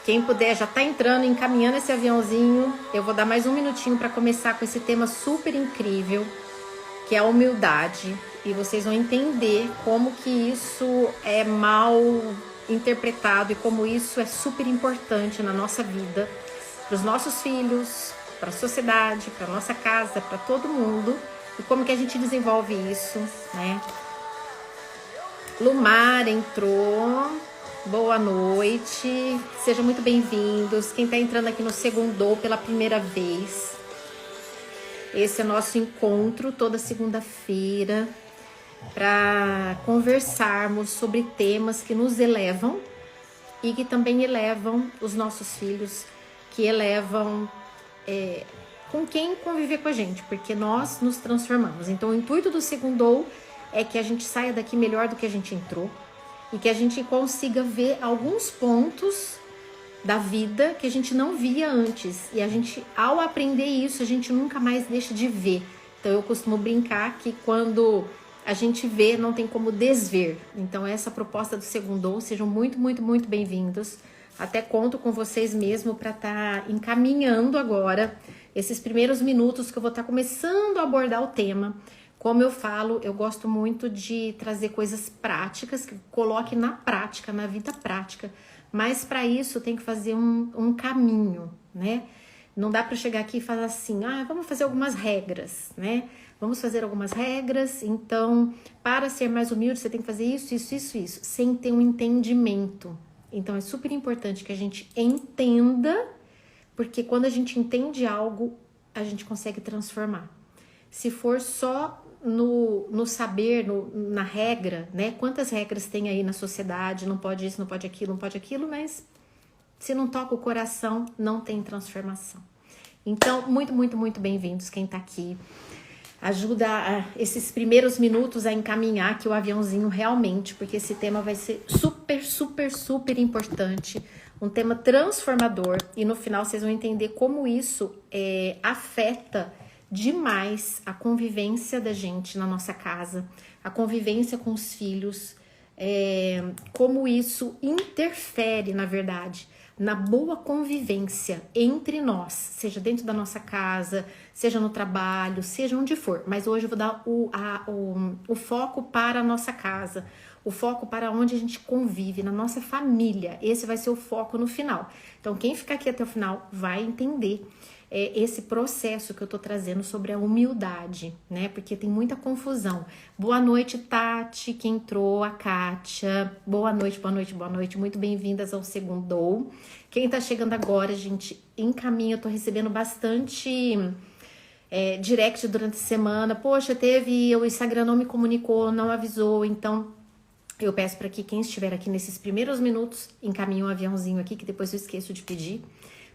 Quem puder já tá entrando, encaminhando esse aviãozinho. Eu vou dar mais um minutinho para começar com esse tema super incrível, que é a humildade. E vocês vão entender como que isso é mal interpretado e como isso é super importante na nossa vida, para os nossos filhos, para a sociedade, para nossa casa, para todo mundo, e como que a gente desenvolve isso, né? Lumar entrou. Boa noite, sejam muito bem-vindos. Quem está entrando aqui no Segundou pela primeira vez, esse é o nosso encontro toda segunda-feira para conversarmos sobre temas que nos elevam e que também elevam os nossos filhos, que elevam com quem conviver com a gente, porque nós nos transformamos. Então o intuito do Segundou é que a gente saia daqui melhor do que a gente entrou, e que a gente consiga ver alguns pontos da vida que a gente não via antes. E a gente, ao aprender isso, a gente nunca mais deixa de ver. Então eu costumo brincar que quando a gente vê, não tem como desver. Então essa proposta do Segundou, sejam muito, muito, muito bem-vindos. Até conto com vocês mesmo para estar encaminhando agora esses primeiros minutos que eu vou estar começando a abordar o tema. Como eu falo, eu gosto muito de trazer coisas práticas, que coloque na prática, na vida prática. Mas para isso tem que fazer um caminho, né? Não dá para chegar aqui e falar assim, vamos fazer algumas regras, né? Vamos fazer algumas regras, então, para ser mais humilde, você tem que fazer isso, isso, isso, isso, sem ter um entendimento. Então, é super importante que a gente entenda, porque quando a gente entende algo, a gente consegue transformar. Se for só no saber, na regra, né? Quantas regras tem aí na sociedade? Não pode isso, não pode aquilo, mas se não toca o coração, não tem transformação. Então, muito, muito, muito bem-vindos quem tá aqui. Ajuda esses primeiros minutos a encaminhar aqui o aviãozinho realmente, porque esse tema vai ser super, super, super importante. Um tema transformador, e no final vocês vão entender como isso afeta demais a convivência da gente na nossa casa, a convivência com os filhos, como isso interfere, na verdade, na boa convivência entre nós, seja dentro da nossa casa, seja no trabalho, seja onde for. Mas hoje eu vou dar o foco para a nossa casa, o foco para onde a gente convive, na nossa família. Esse vai ser o foco no final. Então, quem ficar aqui até o final vai entender esse processo que eu tô trazendo sobre a humildade, né? Porque tem muita confusão. Boa noite, Tati, que entrou, a Kátia. Boa noite, boa noite, boa noite. Muito bem-vindas ao Segundou. Quem tá chegando agora, gente, encaminha. Eu tô recebendo bastante direct durante a semana. Poxa, o Instagram não me comunicou, não avisou. Então, eu peço para que quem estiver aqui nesses primeiros minutos encaminhe um aviãozinho aqui, que depois eu esqueço de pedir,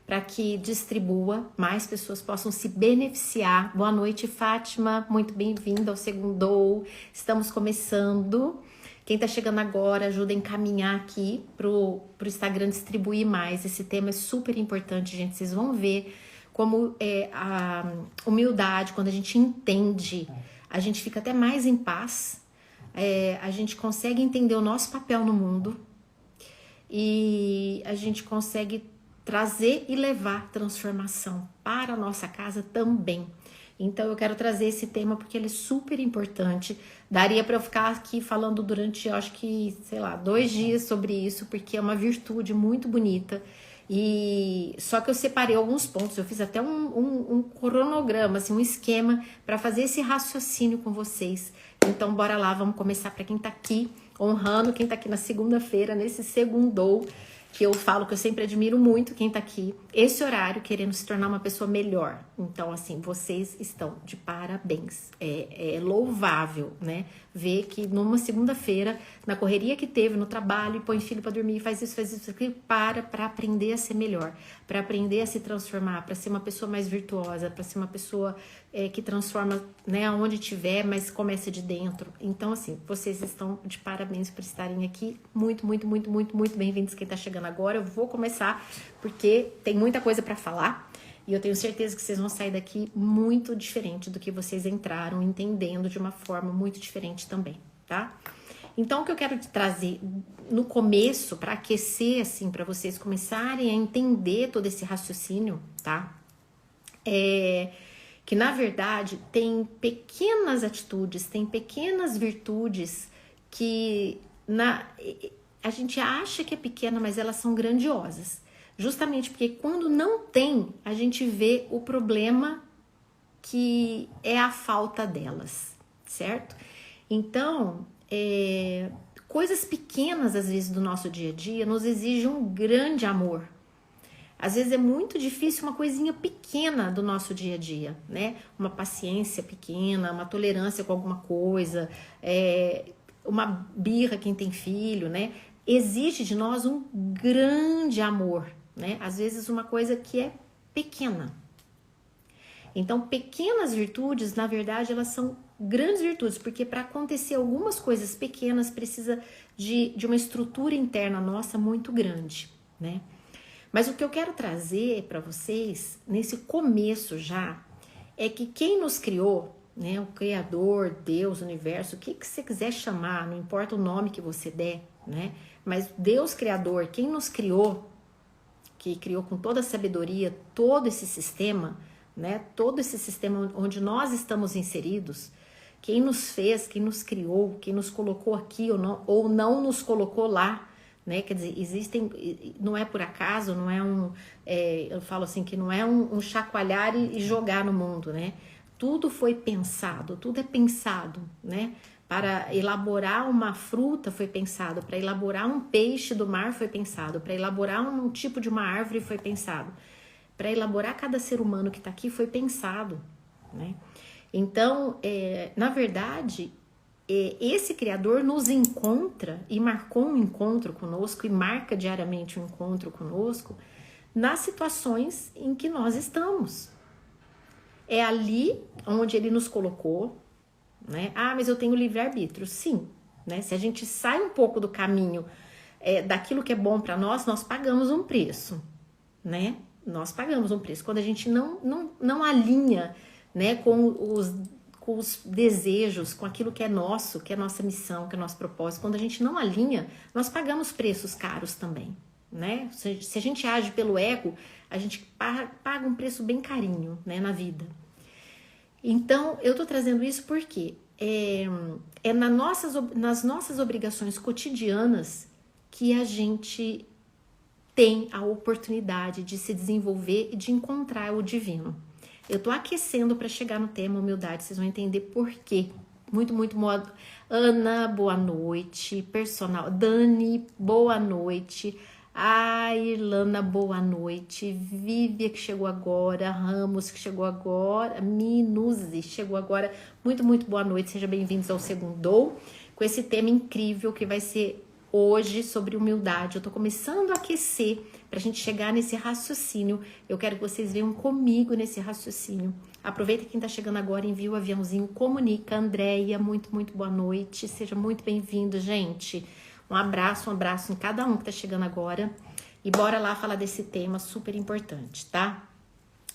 para que distribua, mais pessoas possam se beneficiar. Boa noite, Fátima, muito bem-vinda ao Segundou. Estamos começando. Quem tá chegando agora, ajuda a encaminhar aqui pro Instagram distribuir mais. Esse tema é super importante, gente. Vocês vão ver como a humildade, quando a gente entende, a gente fica até mais em paz. A gente consegue entender o nosso papel no mundo e a gente consegue trazer e levar transformação para a nossa casa também. Então eu quero trazer esse tema porque ele é super importante. Daria para eu ficar aqui falando durante, eu acho que, 2 dias sobre isso, porque é uma virtude muito bonita. E só que eu separei alguns pontos, eu fiz até um cronograma, assim, um esquema para fazer esse raciocínio com vocês. Então bora lá, vamos começar. Para quem tá aqui, honrando quem tá aqui na segunda-feira, nesse Segundou, que eu falo que eu sempre admiro muito quem tá aqui, esse horário, querendo se tornar uma pessoa melhor. Então, assim, vocês estão de parabéns. É louvável, né? Ver que numa segunda-feira, na correria que teve no trabalho, põe filho pra dormir, faz isso aqui, para aprender a ser melhor, para aprender a se transformar, para ser uma pessoa mais virtuosa, para ser uma pessoa que transforma, né, aonde tiver, mas começa de dentro. Então, assim, vocês estão de parabéns por estarem aqui. Muito, muito, muito, muito, muito bem-vindos quem tá chegando agora. Eu vou começar porque tem muita coisa para falar e eu tenho certeza que vocês vão sair daqui muito diferente do que vocês entraram, entendendo de uma forma muito diferente também, tá? Então, o que eu quero te trazer no começo, para aquecer, assim, para vocês começarem a entender todo esse raciocínio, tá? Que, na verdade, tem pequenas atitudes, tem pequenas virtudes que a gente acha que é pequena, mas elas são grandiosas. Justamente porque quando não tem, a gente vê o problema que é a falta delas, certo? Então, coisas pequenas, às vezes, do nosso dia a dia nos exigem um grande amor. Às vezes é muito difícil uma coisinha pequena do nosso dia a dia, né? Uma paciência pequena, uma tolerância com alguma coisa, uma birra quem tem filho, né? Exige de nós um grande amor, né? Às vezes uma coisa que é pequena. Então, pequenas virtudes, na verdade, elas são grandes virtudes, porque para acontecer algumas coisas pequenas precisa de uma estrutura interna nossa muito grande, né? Mas o que eu quero trazer para vocês, nesse começo já, é que quem nos criou, né, o Criador, Deus, Universo, o que você quiser chamar, não importa o nome que você der, né? Mas Deus Criador, quem nos criou, que criou com toda a sabedoria todo esse sistema, né? Todo esse sistema onde nós estamos inseridos, quem nos fez, quem nos criou, quem nos colocou aqui ou não nos colocou lá, né? Quer dizer, não é por acaso, não é eu falo assim que não é um chacoalhar e jogar no mundo, né? Tudo foi pensado, tudo é pensado, né? Para elaborar uma fruta foi pensado, para elaborar um peixe do mar foi pensado, para elaborar um tipo de uma árvore foi pensado, para elaborar cada ser humano que está aqui foi pensado, né? Então, na verdade, esse Criador nos encontra e marcou um encontro conosco e marca diariamente um encontro conosco nas situações em que nós estamos. É ali onde ele nos colocou, né? Ah, mas eu tenho livre-arbítrio. Sim, né? Se a gente sai um pouco do caminho daquilo que é bom para nós, nós pagamos um preço, né? Nós pagamos um preço. Quando a gente não alinha, né, com os desejos, com aquilo que é nosso, que é nossa missão, que é nosso propósito, quando a gente não alinha, nós pagamos preços caros também, né? Se a gente age pelo ego, a gente paga um preço bem carinho, né, na vida. Então, eu tô trazendo isso porque nas nossas obrigações cotidianas que a gente tem a oportunidade de se desenvolver e de encontrar o divino. Eu tô aquecendo para chegar no tema humildade, vocês vão entender por quê. Muito, muito modo. Ana, boa noite. Personal. Dani, boa noite. A Irlana, boa noite. Vívia, que chegou agora. Ramos, que chegou agora. Minuzi, chegou agora. Muito, muito boa noite. Sejam bem-vindos ao Segundou, com esse tema incrível que vai ser hoje sobre humildade. Eu tô começando a aquecer pra gente chegar nesse raciocínio. Eu quero que vocês venham comigo nesse raciocínio. Aproveita quem tá chegando agora, envia o aviãozinho, comunica. Andréia, muito, muito boa noite. Seja muito bem-vindo, gente. Um abraço em cada um que tá chegando agora. E bora lá falar desse tema super importante, tá?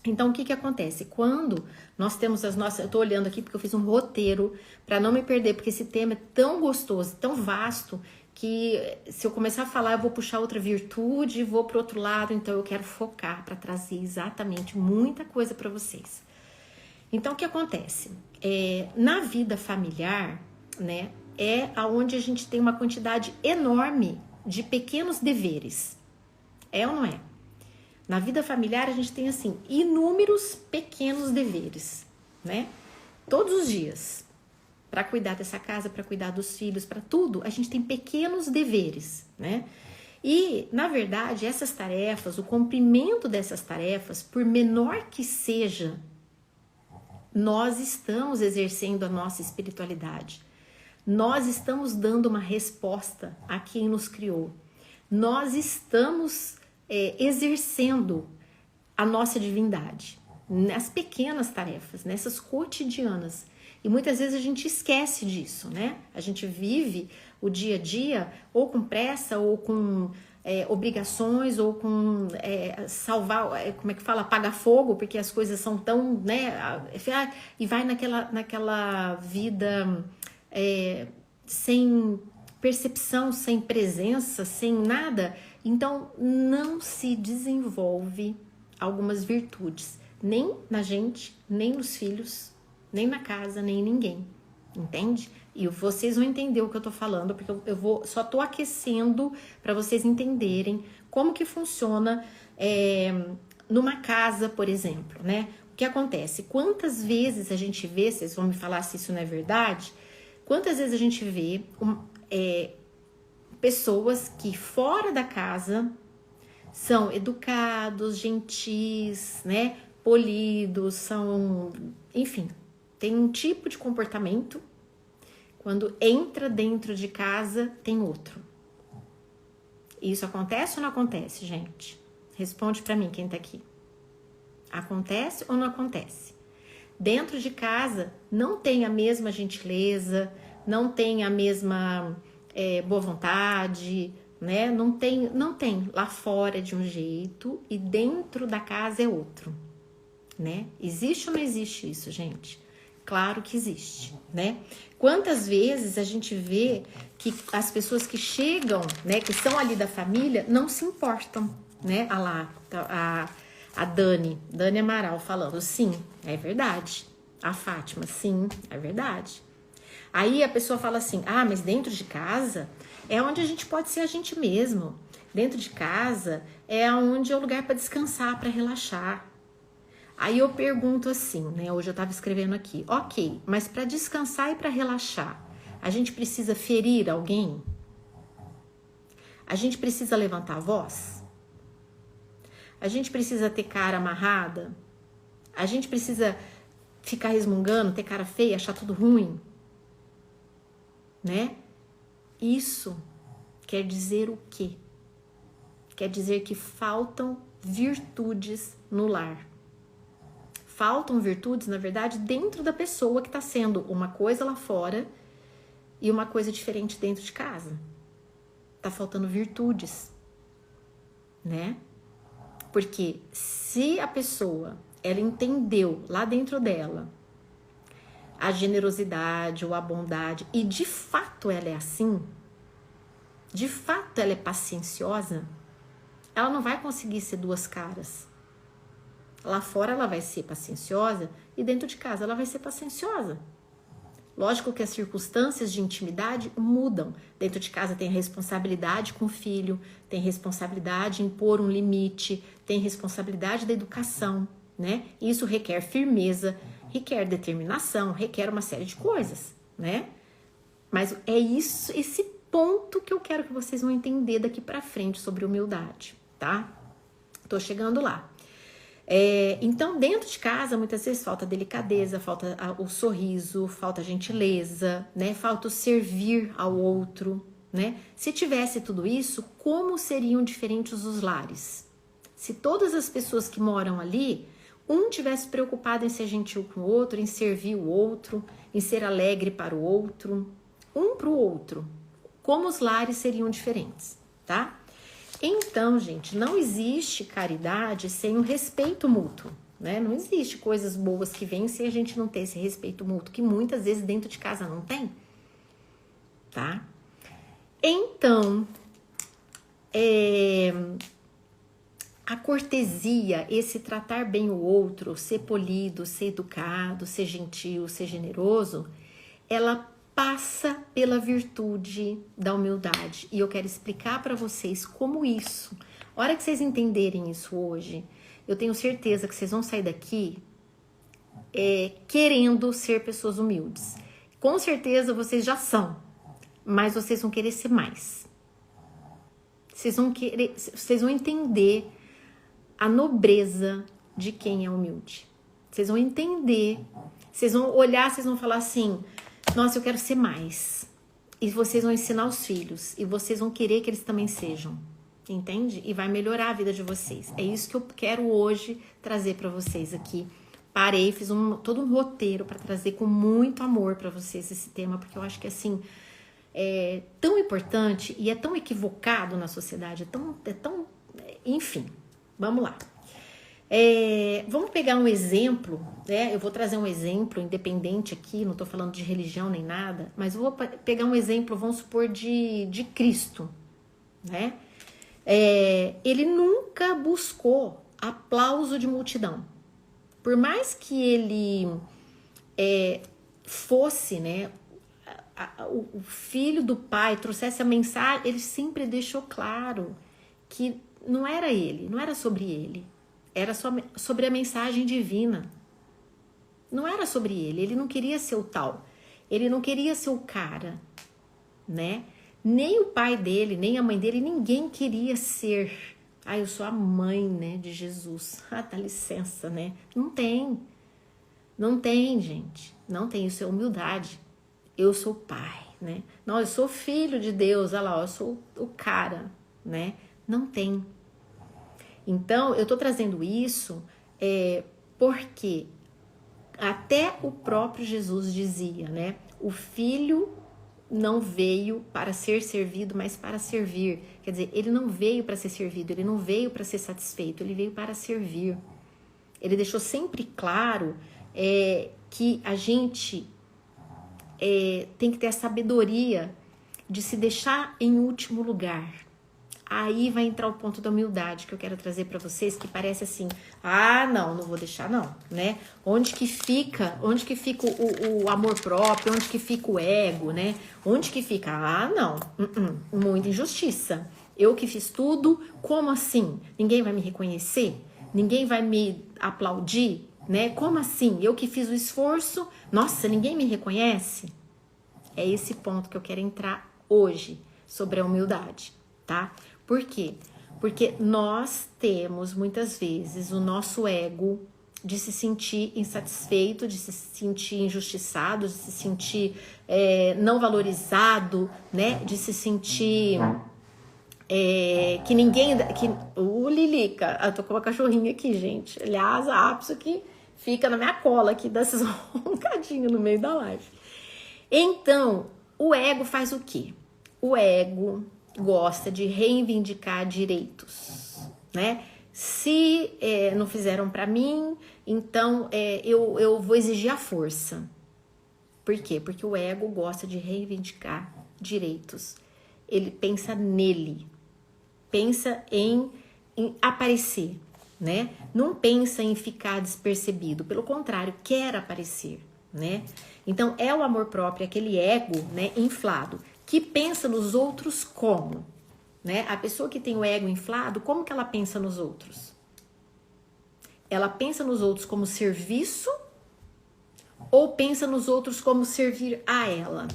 Então, o que acontece? Quando nós temos as nossas... Eu tô olhando aqui porque eu fiz um roteiro para não me perder, porque esse tema é tão gostoso, tão vasto, que se eu começar a falar, eu vou puxar outra virtude, vou para o outro lado, então eu quero focar para trazer exatamente muita coisa para vocês. Então, o que acontece? Na vida familiar, né, aonde a gente tem uma quantidade enorme de pequenos deveres. É ou não é? Na vida familiar, a gente tem, assim, inúmeros pequenos deveres, né? Todos os dias. Para cuidar dessa casa, para cuidar dos filhos, para tudo, a gente tem pequenos deveres, né? E, na verdade, essas tarefas, o cumprimento dessas tarefas, por menor que seja, nós estamos exercendo a nossa espiritualidade. Nós estamos dando uma resposta a quem nos criou. Nós estamos exercendo a nossa divindade nas pequenas tarefas, nessas cotidianas. E muitas vezes a gente esquece disso, né? A gente vive o dia a dia ou com pressa, ou com obrigações, ou com salvar, como é que fala? Apagar fogo, porque as coisas são tão, né? E vai naquela vida sem percepção, sem presença, sem nada, então não se desenvolve algumas virtudes, nem na gente, nem nos filhos, nem na casa, nem em ninguém, entende? E vocês vão entender o que eu tô falando, porque só tô aquecendo para vocês entenderem como que funciona numa casa, por exemplo, né? O que acontece? Quantas vezes a gente vê, vocês vão me falar se isso não é verdade, quantas vezes a gente vê pessoas que fora da casa são educados, gentis, né? Polidos, são, enfim, tem um tipo de comportamento. Quando entra dentro de casa, tem outro. Isso acontece ou não acontece, gente? Responde pra mim, quem tá aqui. Acontece ou não acontece? Dentro de casa, não tem a mesma gentileza, não tem a mesma boa vontade, né? Não tem. Lá fora é de um jeito e dentro da casa é outro, né? Existe ou não existe isso, gente? Claro que existe, né? Quantas vezes a gente vê que as pessoas que chegam, né, que são ali da família, não se importam, né? A Dani Amaral falando, sim, é verdade. A Fátima, sim, é verdade. Aí a pessoa fala assim, mas dentro de casa é onde a gente pode ser a gente mesmo. Dentro de casa é onde é o lugar para descansar, para relaxar. Aí eu pergunto assim, né? Hoje eu tava escrevendo aqui, ok, mas para descansar e para relaxar, a gente precisa ferir alguém? A gente precisa levantar a voz? A gente precisa ter cara amarrada? A gente precisa ficar resmungando, ter cara feia, achar tudo ruim? Né? Isso quer dizer o quê? Quer dizer que faltam virtudes no lar. Faltam virtudes, na verdade, dentro da pessoa que está sendo uma coisa lá fora e uma coisa diferente dentro de casa. Tá faltando virtudes, né? Porque se a pessoa, ela entendeu lá dentro dela a generosidade ou a bondade e de fato ela é assim, de fato ela é pacienciosa, ela não vai conseguir ser duas caras. Lá fora ela vai ser pacienciosa e dentro de casa ela vai ser pacienciosa. Lógico que as circunstâncias de intimidade mudam. Dentro de casa tem responsabilidade com o filho, tem responsabilidade em pôr um limite, tem responsabilidade da educação, né? Isso requer firmeza, requer determinação, requer uma série de coisas, né? Mas é isso, esse ponto que eu quero que vocês vão entender daqui pra frente sobre humildade, tá? Tô chegando lá. Então, dentro de casa, muitas vezes falta delicadeza, falta o sorriso, falta gentileza, né? Falta o servir ao outro, né? Se tivesse tudo isso, como seriam diferentes os lares? Se todas as pessoas que moram ali, um tivesse preocupado em ser gentil com o outro, em servir o outro, em ser alegre para o outro, um para o outro, como os lares seriam diferentes, tá? Então, gente, não existe caridade sem o respeito mútuo, né? Não existe coisas boas que vêm sem a gente não ter esse respeito mútuo, que muitas vezes dentro de casa não tem, tá? Então, a cortesia, esse tratar bem o outro, ser polido, ser educado, ser gentil, ser generoso, ela passa pela virtude da humildade. E eu quero explicar para vocês como isso. A hora que vocês entenderem isso hoje, eu tenho certeza que vocês vão sair daqui querendo ser pessoas humildes. Com certeza vocês já são, mas vocês vão querer ser mais. Vocês vão entender a nobreza de quem é humilde. Vocês vão entender, vocês vão olhar, vocês vão falar assim: nossa, eu quero ser mais. E vocês vão ensinar os filhos. E vocês vão querer que eles também sejam. Entende? E vai melhorar a vida de vocês. É isso que eu quero hoje trazer para vocês aqui. Parei, fiz todo um roteiro para trazer com muito amor para vocês esse tema. Porque eu acho que assim, é tão importante e é tão equivocado na sociedade. Enfim, vamos lá. Vamos pegar um exemplo, né? Eu vou trazer um exemplo independente aqui, não estou falando de religião nem nada, mas eu vou pegar um exemplo, vamos supor, de Cristo, né? Ele nunca buscou aplauso de multidão. Por mais que ele fosse, né, o filho do pai, trouxesse a mensagem, ele sempre deixou claro que não era ele, não era sobre ele. Era sobre a mensagem divina. Não era sobre ele. Ele não queria ser o tal. Ele não queria ser o cara, né? Nem o pai dele, nem a mãe dele, ninguém queria ser. Eu sou a mãe, né, de Jesus. Dá licença, né? Não tem. Não tem, gente. Não tem. Isso é humildade. Eu sou o pai, né? Não, eu sou filho de Deus. Olha lá, eu sou o cara, né? Não tem. Então, eu tô trazendo isso porque até o próprio Jesus dizia, né? O filho não veio para ser servido, mas para servir. Quer dizer, ele não veio para ser servido, ele não veio para ser satisfeito, ele veio para servir. Ele deixou sempre claro que a gente tem que ter a sabedoria de se deixar em último lugar. Aí vai entrar o ponto da humildade que eu quero trazer para vocês, que parece assim, não vou deixar não, né? Onde que fica o amor próprio, onde que fica o ego, né? Onde que fica, não, muita injustiça. Eu que fiz tudo, como assim? Ninguém vai me reconhecer? Ninguém vai me aplaudir, né? Como assim? Eu que fiz o esforço, nossa, ninguém me reconhece? É esse ponto que eu quero entrar hoje, sobre a humildade, tá? Por quê? Porque nós temos, muitas vezes, o nosso ego de se sentir insatisfeito, de se sentir injustiçado, de se sentir não valorizado, né? De se sentir que ninguém... Lilica, eu tô com uma cachorrinha aqui, gente. Aliás, a Apso que fica na minha cola aqui, dá esses roncadinhos no meio da live. Então, o ego faz o quê? O ego gosta de reivindicar direitos, né? Se não fizeram para mim, então eu vou exigir a força. Por quê? Porque o ego gosta de reivindicar direitos. Ele pensa nele, pensa em aparecer, né? Não pensa em ficar despercebido, pelo contrário, quer aparecer, né? Então é o amor próprio, aquele ego, né, inflado, que pensa nos outros como, né? A pessoa que tem o ego inflado, como que ela pensa nos outros? Ela pensa nos outros como serviço ou pensa nos outros como servir a ela?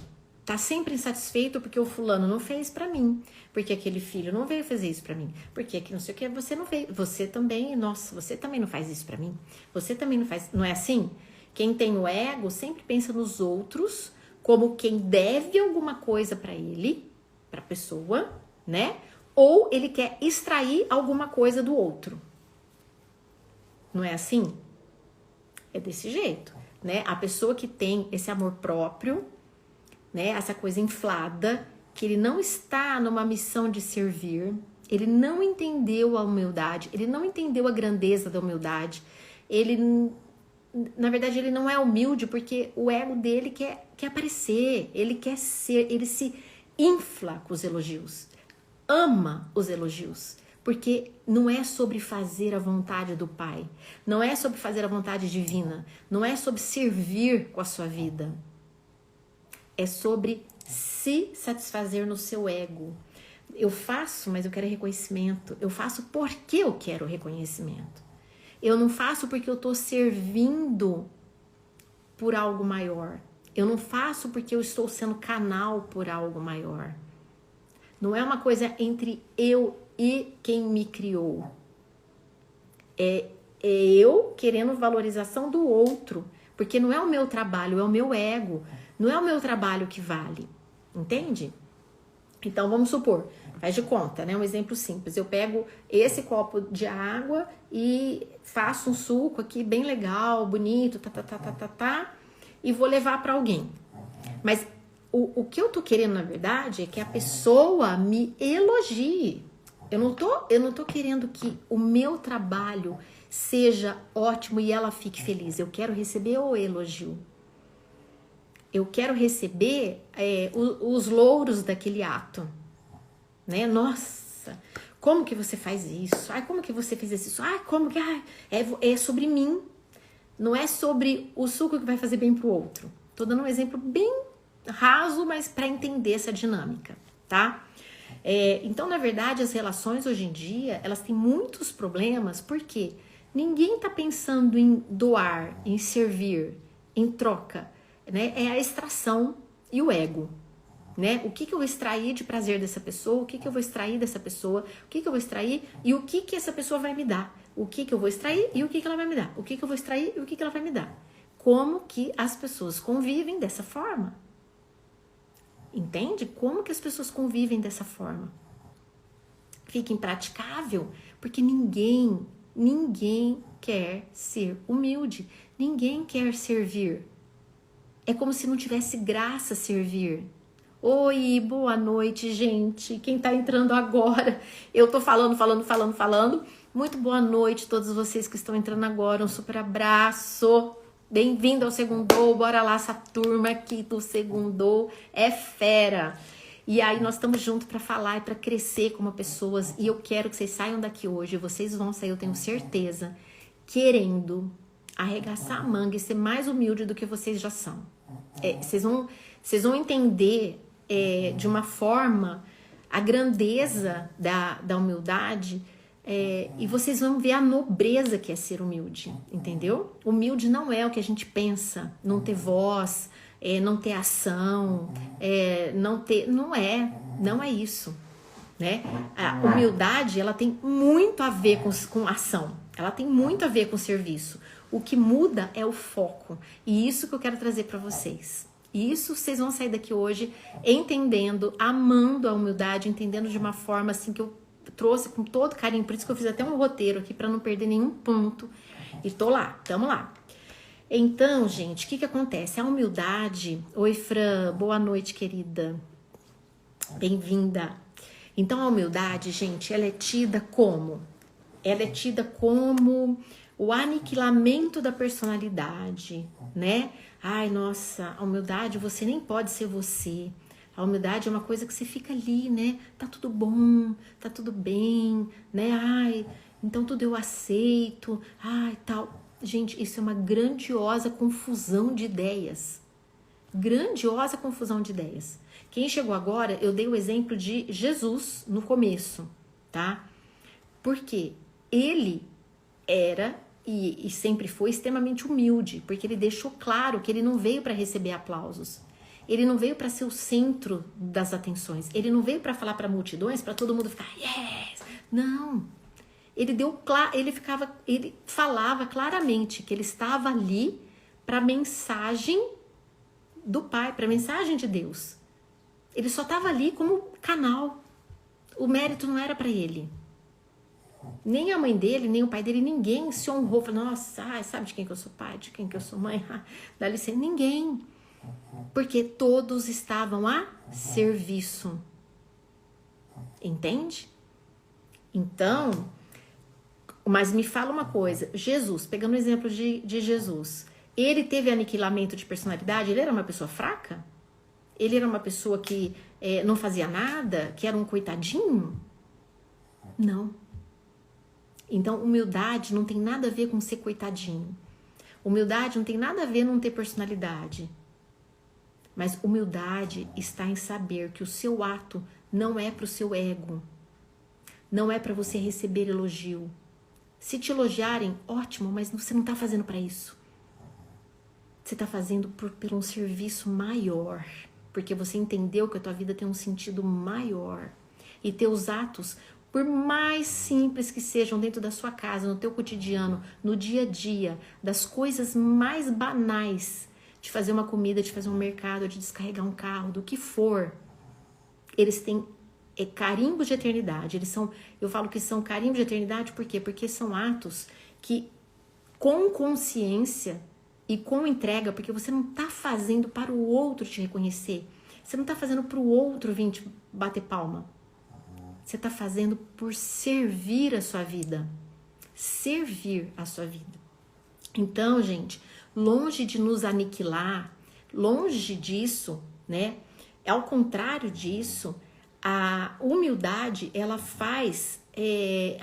Tá sempre insatisfeito porque o fulano não fez pra mim, porque aquele filho não veio fazer isso pra mim, porque aqui não sei o que, você não veio, você também, nossa, você também não faz isso pra mim, você também não faz, não é assim? Quem tem o ego sempre pensa nos outros como quem deve alguma coisa para ele, para a pessoa, né? Ou ele quer extrair alguma coisa do outro. Não é assim? É desse jeito, né? A pessoa que tem esse amor próprio, né? Essa coisa inflada, que ele não está numa missão de servir, ele não entendeu a humildade, ele não entendeu a grandeza da humildade, na verdade, ele não é humilde porque o ego dele quer aparecer, ele quer ser, ele se infla com os elogios, ama os elogios, porque não é sobre fazer a vontade do Pai, não é sobre fazer a vontade divina, não é sobre servir com a sua vida, é sobre se satisfazer no seu ego. Eu faço, mas eu quero reconhecimento, eu faço porque eu quero reconhecimento. Eu não faço porque eu estou servindo por algo maior. Eu não faço porque eu estou sendo canal por algo maior. Não é uma coisa entre eu e quem me criou. É eu querendo valorização do outro. Porque não é o meu trabalho, é o meu ego. Não é o meu trabalho que vale. Entende? Então, vamos supor, faz de conta, né? Um exemplo simples. Eu pego esse copo de água e faço um suco aqui bem legal, bonito, e vou levar para alguém. Mas o que eu tô querendo, na verdade, é que a pessoa me elogie. Eu não tô querendo que o meu trabalho seja ótimo e ela fique feliz. Eu quero receber o elogio. Eu quero receber os louros daquele ato, né? Nossa, como que você faz isso? Ai, como que você fez isso? Ai, como que... Ai, é sobre mim. Não é sobre o suco que vai fazer bem pro outro. Tô dando um exemplo bem raso, mas para entender essa dinâmica, tá? Então, na verdade, as relações hoje em dia, elas têm muitos problemas, porque ninguém tá pensando em doar, em servir, em troca, né? É a extração e o ego, né? O que eu vou extrair de prazer dessa pessoa, o que eu vou extrair dessa pessoa, o que eu vou extrair e o que essa pessoa vai me dar, o que eu vou extrair e o que ela vai me dar, o que eu vou extrair e o que ela vai me dar. Como que as pessoas convivem dessa forma? Entende? Como que as pessoas convivem dessa forma? Fica impraticável, porque ninguém quer ser humilde, ninguém quer servir. É como se não tivesse graça servir. Oi, boa noite, gente. Quem tá entrando agora? Eu tô falando. Muito boa noite a todos vocês que estão entrando agora. Um super abraço. Bem-vindo ao Segundou. Bora lá, essa turma aqui do Segundou é fera. E aí nós estamos juntos para falar e para crescer como pessoas. E eu quero que vocês saiam daqui hoje. Vocês vão sair, eu tenho certeza, querendo arregaçar a manga e ser mais humilde do que vocês já são. Vocês vão entender de uma forma a grandeza da humildade, e vocês vão ver a nobreza que é ser humilde, entendeu? Humilde não é o que a gente pensa, não ter voz, não ter ação, não é isso, né? A humildade, ela tem muito a ver com ação, ela tem muito a ver com serviço. O que muda é o foco, e isso que eu quero trazer para vocês. E isso vocês vão sair daqui hoje entendendo, amando a humildade, entendendo de uma forma assim que eu trouxe com todo carinho. Por isso que eu fiz até um roteiro aqui para não perder nenhum ponto. E tô lá, tamo lá. Então, gente, o que acontece? A humildade... Oi, Fran, boa noite, querida. Bem-vinda. Então, a humildade, gente, ela é tida como? Ela é tida como o aniquilamento da personalidade, né? Ai, nossa, a humildade, você nem pode ser você. A humildade é uma coisa que você fica ali, né? Tá tudo bom, tá tudo bem, né? Ai, então tudo eu aceito, ai, tal. Gente, isso é uma grandiosa confusão de ideias. Grandiosa confusão de ideias. Quem chegou agora, eu dei o exemplo de Jesus no começo, tá? Porque ele era e sempre foi extremamente humilde, porque ele deixou claro que ele não veio para receber aplausos. Ele não veio para ser o centro das atenções. Ele não veio para falar para multidões, para todo mundo ficar yes. Não. Ele falava claramente que ele estava ali para a mensagem do Pai, para a mensagem de Deus. Ele só estava ali como canal. O mérito não era para ele. Nem a mãe dele, nem o pai dele, ninguém se honrou. Falou, nossa, sabe de quem que eu sou pai, de quem que eu sou mãe? Dá licença, ninguém. Porque todos estavam a serviço. Entende? Então, mas me fala uma coisa. Jesus, pegando o exemplo de Jesus, ele teve aniquilamento de personalidade? Ele era uma pessoa fraca? Ele era uma pessoa que não fazia nada? Que era um coitadinho? Não. Então, humildade não tem nada a ver com ser coitadinho. Humildade não tem nada a ver com não ter personalidade. Mas humildade está em saber que o seu ato não é para o seu ego. Não é para você receber elogio. Se te elogiarem, ótimo, mas você não está fazendo para isso. Você está fazendo por um serviço maior. Porque você entendeu que a tua vida tem um sentido maior. E teus atos, por mais simples que sejam dentro da sua casa, no teu cotidiano, no dia a dia, das coisas mais banais, de fazer uma comida, de fazer um mercado, de descarregar um carro, do que for, eles têm carimbos de eternidade. Eu falo que são carimbos de eternidade, por quê? Porque são atos que, com consciência e com entrega, porque você não está fazendo para o outro te reconhecer, você não está fazendo para o outro vir te bater palma. você está fazendo por servir a sua vida. Servir a sua vida. Então, gente, longe de nos aniquilar, longe disso, né? Ao contrário disso, a humildade, ela faz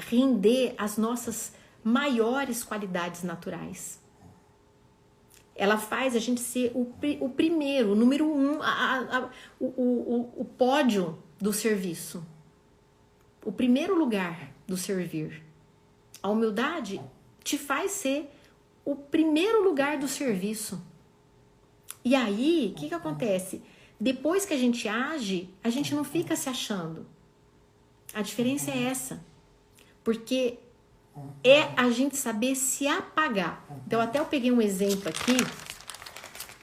render as nossas maiores qualidades naturais. Ela faz a gente ser o primeiro, o número um, o pódio do serviço. O primeiro lugar do servir. A humildade te faz ser o primeiro lugar do serviço. E aí, o que acontece? Depois que a gente age, a gente não fica se achando. A diferença é essa. Porque é a gente saber se apagar. Então, até eu peguei um exemplo aqui,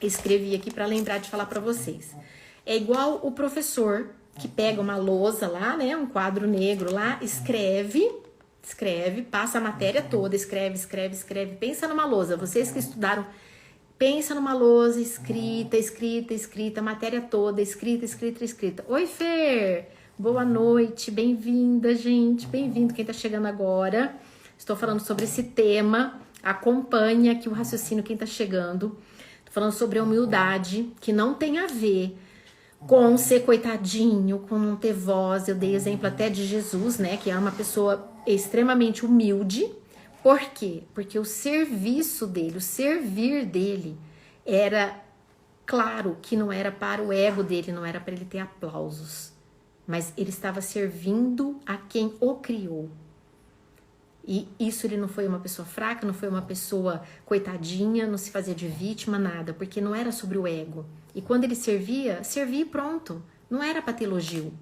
escrevi aqui para lembrar de falar para vocês. É igual o professor que pega uma lousa lá, né, um quadro negro lá, escreve, passa a matéria toda, escreve, pensa numa lousa. Vocês que estudaram, pensa numa lousa, escrita, a matéria toda, escrita. Oi, Fer! Boa noite, bem-vinda, gente, bem-vindo quem tá chegando agora. Estou falando sobre esse tema, acompanha aqui o raciocínio quem tá chegando. Estou falando sobre a humildade, que não tem a ver com ser coitadinho, com não ter voz. Eu dei exemplo até de Jesus, né, que é uma pessoa extremamente humilde. Por quê? Porque o serviço dele, o servir dele era, claro, que não era para o ego dele, não era para ele ter aplausos, mas ele estava servindo a quem o criou. E isso, ele não foi uma pessoa fraca, não foi uma pessoa coitadinha, não se fazia de vítima, nada, porque não era sobre o ego. E quando ele servia e pronto, não era para ter elogio,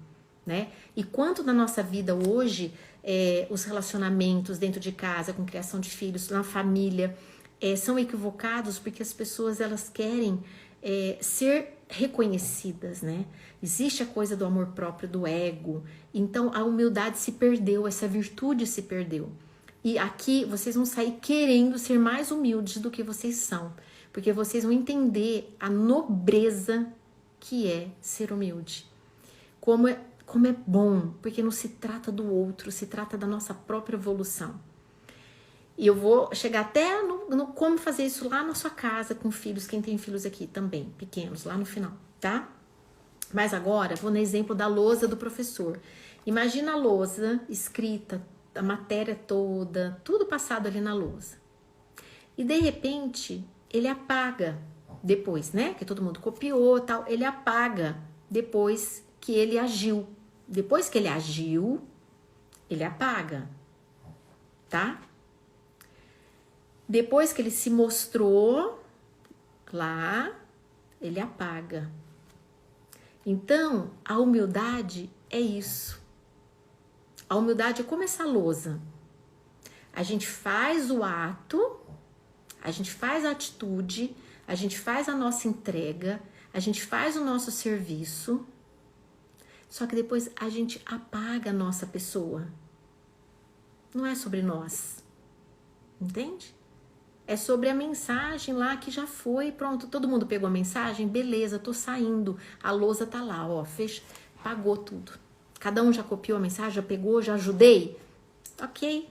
né? E quanto na nossa vida hoje, os relacionamentos dentro de casa, com criação de filhos, na família, são equivocados porque as pessoas, elas querem ser reconhecidas, né? Existe a coisa do amor próprio, do ego. Então a humildade se perdeu, essa virtude se perdeu. E aqui vocês vão sair querendo ser mais humildes do que vocês são, porque vocês vão entender a nobreza que é ser humilde. Como é bom, porque não se trata do outro, se trata da nossa própria evolução. E eu vou chegar até no como fazer isso lá na sua casa com filhos, quem tem filhos aqui também, pequenos, lá no final, tá? Mas agora, vou no exemplo da lousa do professor. Imagina a lousa escrita, a matéria toda, tudo passado ali na lousa. E de repente, ele apaga depois, né? Que todo mundo copiou e tal. Ele apaga depois que ele agiu. Depois que ele agiu, ele apaga, tá? Depois que ele se mostrou lá, ele apaga. Então, a humildade é isso. A humildade é como essa lousa. A gente faz o ato, a gente faz a atitude, a gente faz a nossa entrega, a gente faz o nosso serviço, só que depois a gente apaga a nossa pessoa. Não é sobre nós, entende? É sobre a mensagem lá que já foi, pronto, todo mundo pegou a mensagem, beleza, tô saindo, a lousa tá lá, ó, pagou tudo. Cada um já copiou a mensagem, já pegou, já ajudei? Ok.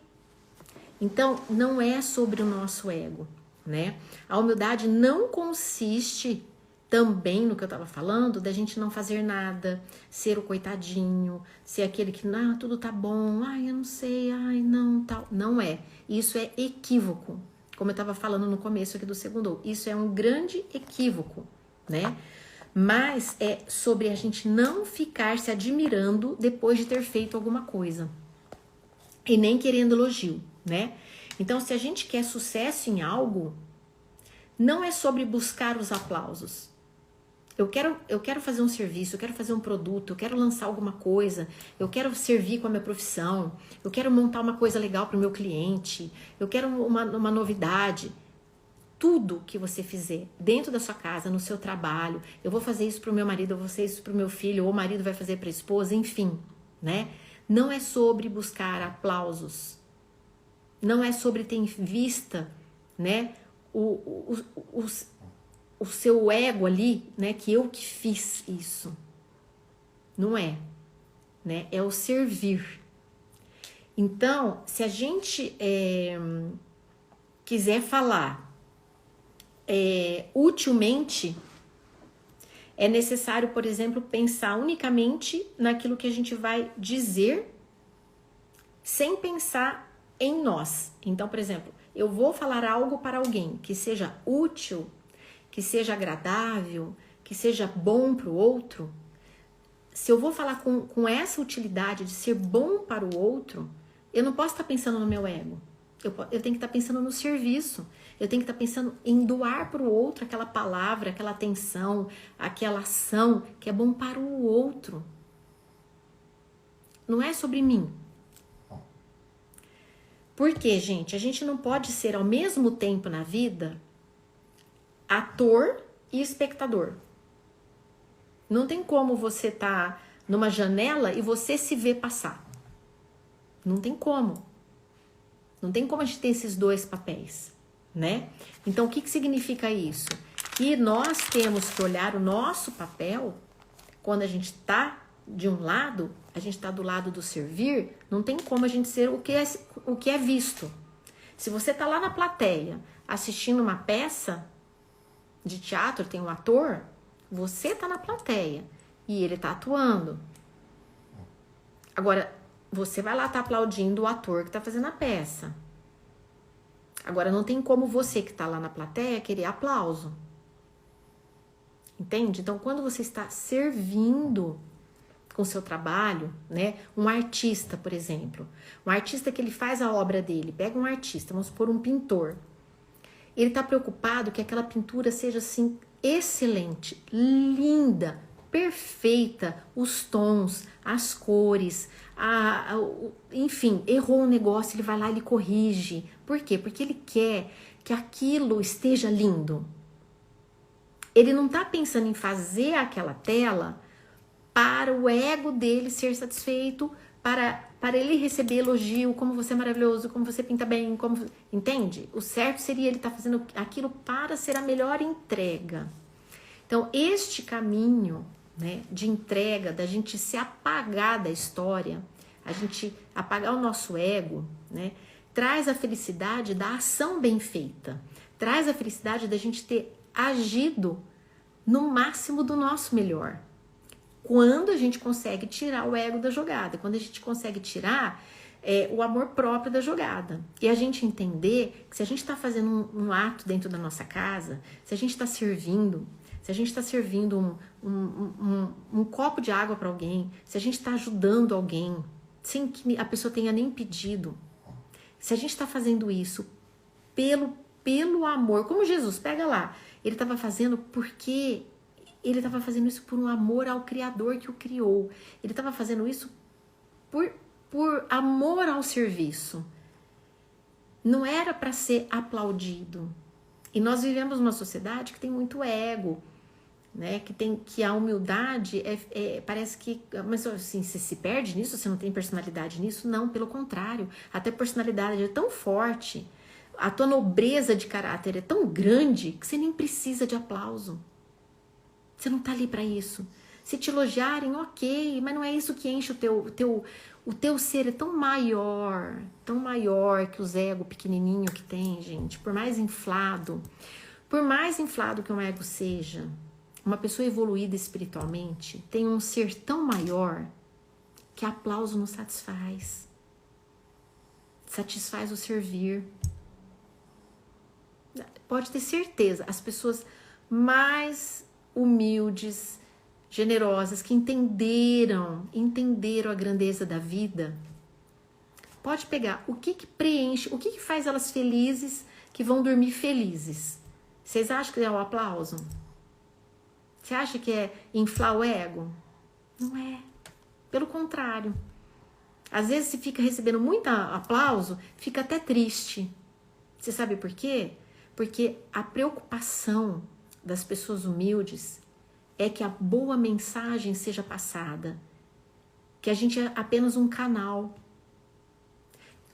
Então, não é sobre o nosso ego, né? A humildade não consiste também no que eu tava falando, da gente não fazer nada, ser o coitadinho, ser aquele que, tudo tá bom, eu não sei, não, tal. Não é. Isso é equívoco. Como eu estava falando no começo aqui do segundo, isso é um grande equívoco, né? Mas é sobre a gente não ficar se admirando depois de ter feito alguma coisa. E nem querendo elogio, né? Então, se a gente quer sucesso em algo, não é sobre buscar os aplausos. Eu quero fazer um serviço, eu quero fazer um produto, eu quero lançar alguma coisa, eu quero servir com a minha profissão, eu quero montar uma coisa legal para o meu cliente, eu quero uma novidade. Tudo que você fizer dentro da sua casa, no seu trabalho, eu vou fazer isso para o meu marido, eu vou fazer isso para o meu filho, ou o marido vai fazer para a esposa, enfim, né? Não é sobre buscar aplausos, não é sobre ter em vista, né, o seu ego ali, né, que eu que fiz isso. Não é. né? É o servir. Então, se a gente quiser falar utilmente, é necessário, por exemplo, pensar unicamente naquilo que a gente vai dizer, sem pensar em nós. Então, por exemplo, eu vou falar algo para alguém que seja útil, que seja agradável, que seja bom para o outro. Se eu vou falar com essa utilidade de ser bom para o outro, eu não posso estar pensando no meu ego. Eu tenho que estar pensando no serviço. Eu tenho que estar pensando em doar para o outro aquela palavra, aquela atenção, aquela ação que é bom para o outro. Não é sobre mim. Porque, gente, a gente não pode ser ao mesmo tempo na vida ator e espectador. Não tem como você estar numa janela e você se ver passar. Não tem como. Não tem como a gente ter esses dois papéis, né? Então, o que significa isso? Que nós temos que olhar o nosso papel quando a gente está de um lado, a gente está do lado do servir, não tem como a gente ser o que é visto. Se você está lá na plateia assistindo uma peça de teatro, tem um ator, você está na plateia e ele está atuando. Agora, você vai lá estar aplaudindo o ator que está fazendo a peça. Agora, não tem como você que está lá na plateia querer aplauso. Entende? Então, quando você está servindo com o seu trabalho, né? Um artista, por exemplo. Um artista que ele faz a obra dele. Pega um artista, vamos supor um pintor. Ele está preocupado que aquela pintura seja assim, excelente, linda, perfeita, os tons, as cores, enfim, errou um negócio, ele vai lá e ele corrige. Por quê? Porque ele quer que aquilo esteja lindo. Ele não está pensando em fazer aquela tela para o ego dele ser satisfeito, para ele receber elogio, como você é maravilhoso, como você pinta bem, entende? O certo seria ele estar fazendo aquilo para ser a melhor entrega. Então, este caminho, né, de entrega, da gente se apagar da história, a gente apagar o nosso ego, né, traz a felicidade da ação bem feita, traz a felicidade da gente ter agido no máximo do nosso melhor. Quando a gente consegue tirar o ego da jogada, quando a gente consegue tirar o amor próprio da jogada. E a gente entender que se a gente está fazendo um ato dentro da nossa casa, se a gente está servindo, se a gente está servindo um copo de água para alguém, se a gente está ajudando alguém, sem que a pessoa tenha nem pedido, se a gente está fazendo isso pelo amor, como Jesus, pega lá, ele estava fazendo porque ele estava fazendo isso por um amor ao Criador que o criou. Ele estava fazendo isso por amor ao serviço. Não era para ser aplaudido. E nós vivemos uma sociedade que tem muito ego, né? Que a humildade parece que... Mas assim, você se perde nisso? Você não tem personalidade nisso? Não, pelo contrário. Até personalidade é tão forte, a tua nobreza de caráter é tão grande que você nem precisa de aplauso. Você não tá ali para isso. Se te elogiarem, ok, mas não é isso que enche o teu ser é tão maior que os ego pequenininho que tem, gente. Por mais inflado que um ego seja, uma pessoa evoluída espiritualmente tem um ser tão maior que aplauso não satisfaz. Satisfaz o servir. Pode ter certeza, as pessoas mais humildes, generosas, que entenderam a grandeza da vida, pode pegar o que preenche, o que faz elas felizes, que vão dormir felizes. Vocês acham que é o aplauso? Você acha que é inflar o ego? Não é. Pelo contrário. Às vezes, se fica recebendo muito aplauso, fica até triste. Você sabe por quê? Porque a preocupação das pessoas humildes é que a boa mensagem seja passada, que a gente é apenas um canal.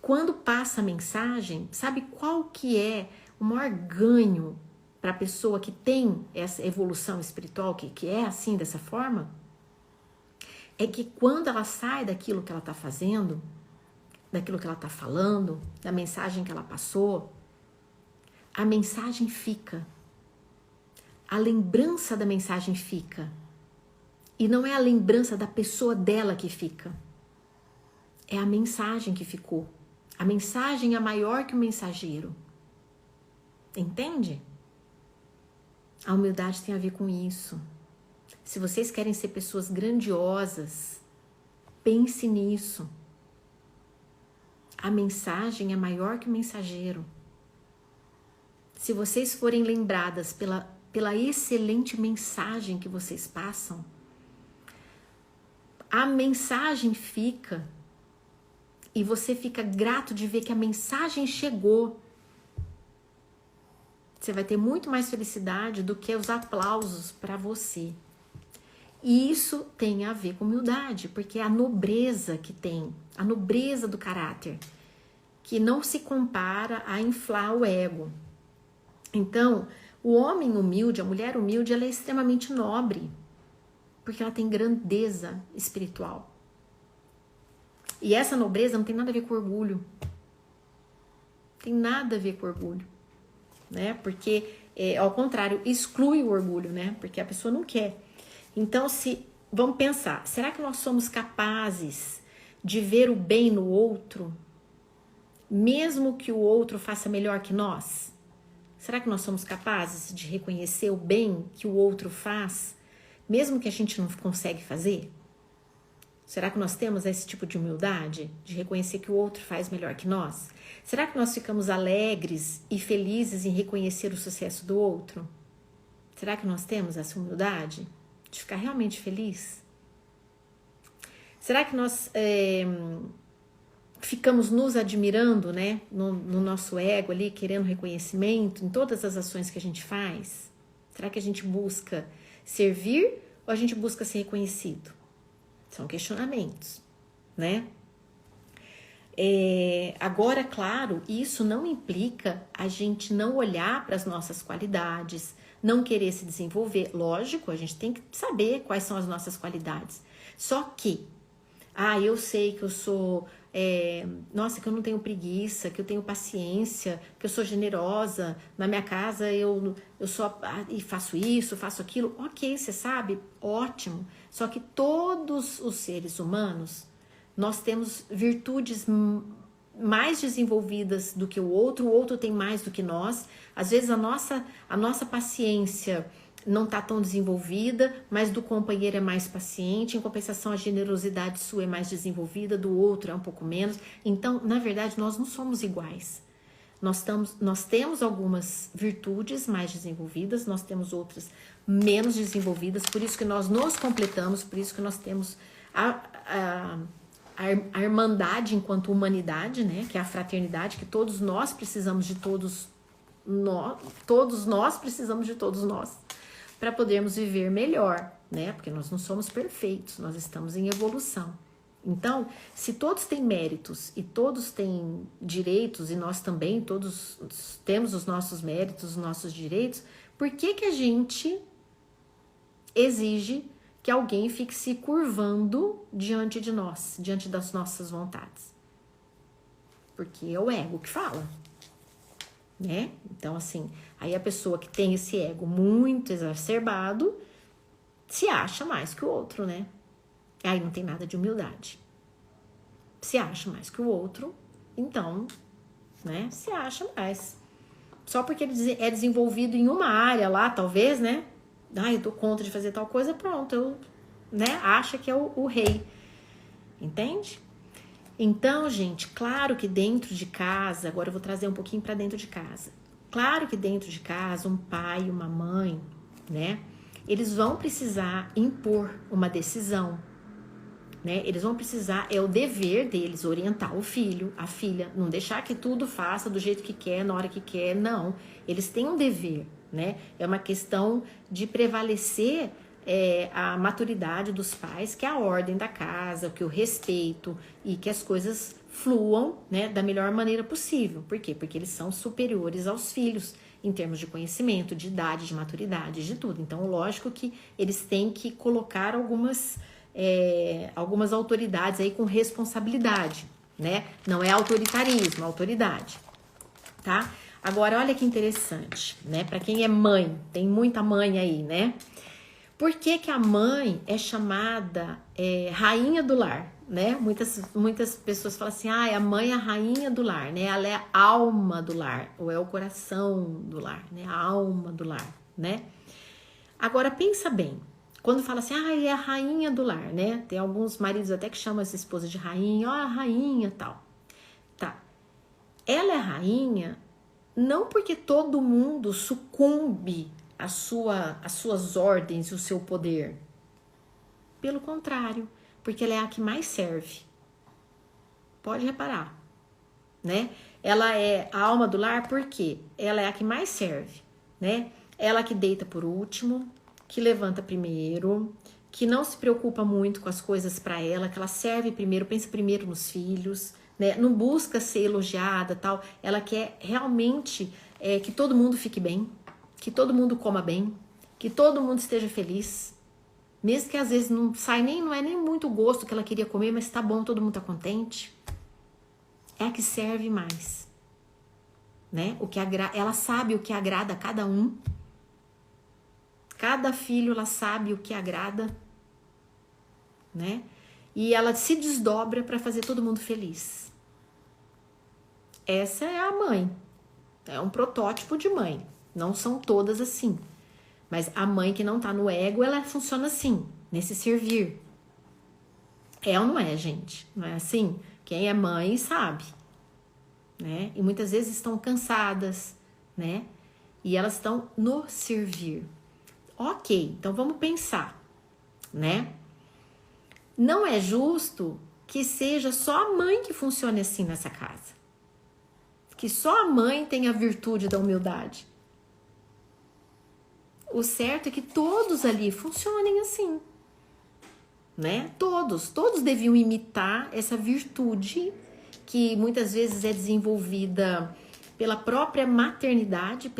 Quando passa a mensagem, sabe qual que é o maior ganho para a pessoa que tem essa evolução espiritual, que é assim, dessa forma? é que quando ela sai daquilo que ela está fazendo, daquilo que ela está falando, da mensagem que ela passou, a mensagem fica. A lembrança da mensagem fica. E não é a lembrança da pessoa dela que fica. É a mensagem que ficou. A mensagem é maior que o mensageiro. Entende? A humildade tem a ver com isso. Se vocês querem ser pessoas grandiosas, pense nisso. A mensagem é maior que o mensageiro. Se vocês forem lembradas pela excelente mensagem que vocês passam, a mensagem fica e você fica grato de ver que a mensagem chegou. Você vai ter muito mais felicidade do que os aplausos para você. E isso tem a ver com humildade, porque é a nobreza que tem, a nobreza do caráter, que não se compara a inflar o ego. Então, o homem humilde, a mulher humilde, ela é extremamente nobre, porque ela tem grandeza espiritual. E essa nobreza não tem nada a ver com orgulho. Tem nada a ver com orgulho, né? Porque, ao contrário, exclui o orgulho, né? Porque a pessoa não quer. Então, vamos pensar, será que nós somos capazes de ver o bem no outro, mesmo que o outro faça melhor que nós? Será que nós somos capazes de reconhecer o bem que o outro faz, mesmo que a gente não consegue fazer? Será que nós temos esse tipo de humildade, de reconhecer que o outro faz melhor que nós? Será que nós ficamos alegres e felizes em reconhecer o sucesso do outro? Será que nós temos essa humildade de ficar realmente feliz? Será que nós ficamos nos admirando, né, no nosso ego ali, querendo reconhecimento em todas as ações que a gente faz? Será que a gente busca servir ou a gente busca ser reconhecido? São questionamentos, né? Agora, claro, isso não implica a gente não olhar para as nossas qualidades, não querer se desenvolver. Lógico, a gente tem que saber quais são as nossas qualidades. Só que, eu sei que eu sou... que eu não tenho preguiça, que eu tenho paciência, que eu sou generosa, na minha casa eu só faço isso, faço aquilo. Ok, você sabe? Ótimo. Só que todos os seres humanos, nós temos virtudes mais desenvolvidas do que o outro tem mais do que nós. Às vezes a nossa paciência não está tão desenvolvida, mas do companheiro é mais paciente, em compensação a generosidade sua é mais desenvolvida, do outro é um pouco menos. Então, na verdade, nós não somos iguais. Nós temos algumas virtudes mais desenvolvidas, nós temos outras menos desenvolvidas, por isso que nós nos completamos, por isso que nós temos a irmandade enquanto humanidade, né? Que é a fraternidade, que todos nós precisamos de todos nós precisamos de todos nós, para podermos viver melhor, né? Porque nós não somos perfeitos, nós estamos em evolução. Então, se todos têm méritos e todos têm direitos, e nós também, todos temos os nossos méritos, os nossos direitos, por que a gente exige que alguém fique se curvando diante de nós, diante das nossas vontades? Porque é o ego que fala, né? Então, assim, aí a pessoa que tem esse ego muito exacerbado se acha mais que o outro, né? Aí não tem nada de humildade. Se acha mais que o outro, então, né? Se acha mais. Só porque ele é desenvolvido em uma área lá, talvez, né? Eu dou conta de fazer tal coisa, pronto, acha que é o rei. Entende? Então, gente, claro que dentro de casa, agora eu vou trazer um pouquinho para dentro de casa. Claro que dentro de casa, um pai, uma mãe, né? Eles vão precisar impor uma decisão, né? Eles vão precisar, é o dever deles orientar o filho, a filha, não deixar que tudo faça do jeito que quer, na hora que quer, não. Eles têm um dever, né? É uma questão de prevalecer a maturidade dos pais, que é a ordem da casa, que o respeito e que as coisas fluam, né, da melhor maneira possível. Por quê? Porque eles são superiores aos filhos em termos de conhecimento, de idade, de maturidade, de tudo. Então, lógico que eles têm que colocar algumas algumas autoridades aí com responsabilidade, né? Não é autoritarismo, é autoridade, tá? Agora, olha que interessante, né? Para quem é mãe, tem muita mãe aí, né? Por que que a mãe é chamada rainha do lar, né? Muitas pessoas falam assim, a mãe é a rainha do lar, né? Ela é a alma do lar, ou é o coração do lar, né? A alma do lar, né? Agora, pensa bem, quando fala assim, é a rainha do lar, né? Tem alguns maridos até que chamam essa esposa de rainha, a rainha tal. Tá, ela é rainha não porque todo mundo sucumbe às suas ordens e o seu poder. Pelo contrário, porque ela é a que mais serve. Pode reparar, né? Ela é a alma do lar porque ela é a que mais serve, né? Ela que deita por último, que levanta primeiro, que não se preocupa muito com as coisas para ela, que ela serve primeiro, pensa primeiro nos filhos, né? Não busca ser elogiada, tal. Ela quer realmente que todo mundo fique bem, que todo mundo coma bem, que todo mundo esteja feliz. Mesmo que às vezes não é nem muito gosto que ela queria comer, mas tá bom, todo mundo tá contente. É a que serve mais, né? Ela sabe o que agrada a cada um. Cada filho, ela sabe o que agrada, né? E ela se desdobra para fazer todo mundo feliz. Essa é a mãe. É um protótipo de mãe. Não são todas assim. Mas a mãe que não tá no ego, ela funciona assim, nesse servir. É ou não é, gente? Não é assim? Quem é mãe sabe, né? E muitas vezes estão cansadas, né? E elas estão no servir. Ok, então vamos pensar, né? Não é justo que seja só a mãe que funcione assim nessa casa. Que só a mãe tenha a virtude da humildade. O certo é que todos ali funcionem assim, né? Todos deviam imitar essa virtude que muitas vezes é desenvolvida pela própria maternidade,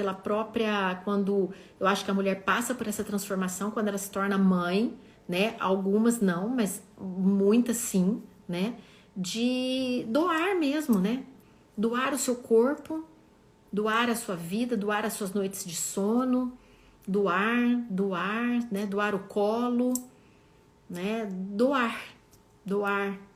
quando eu acho que a mulher passa por essa transformação, quando ela se torna mãe, né? Algumas não, mas muitas sim, né? De doar mesmo, né? Doar o seu corpo, doar a sua vida, doar as suas noites de sono, doar, né? Doar o colo, né? Doar.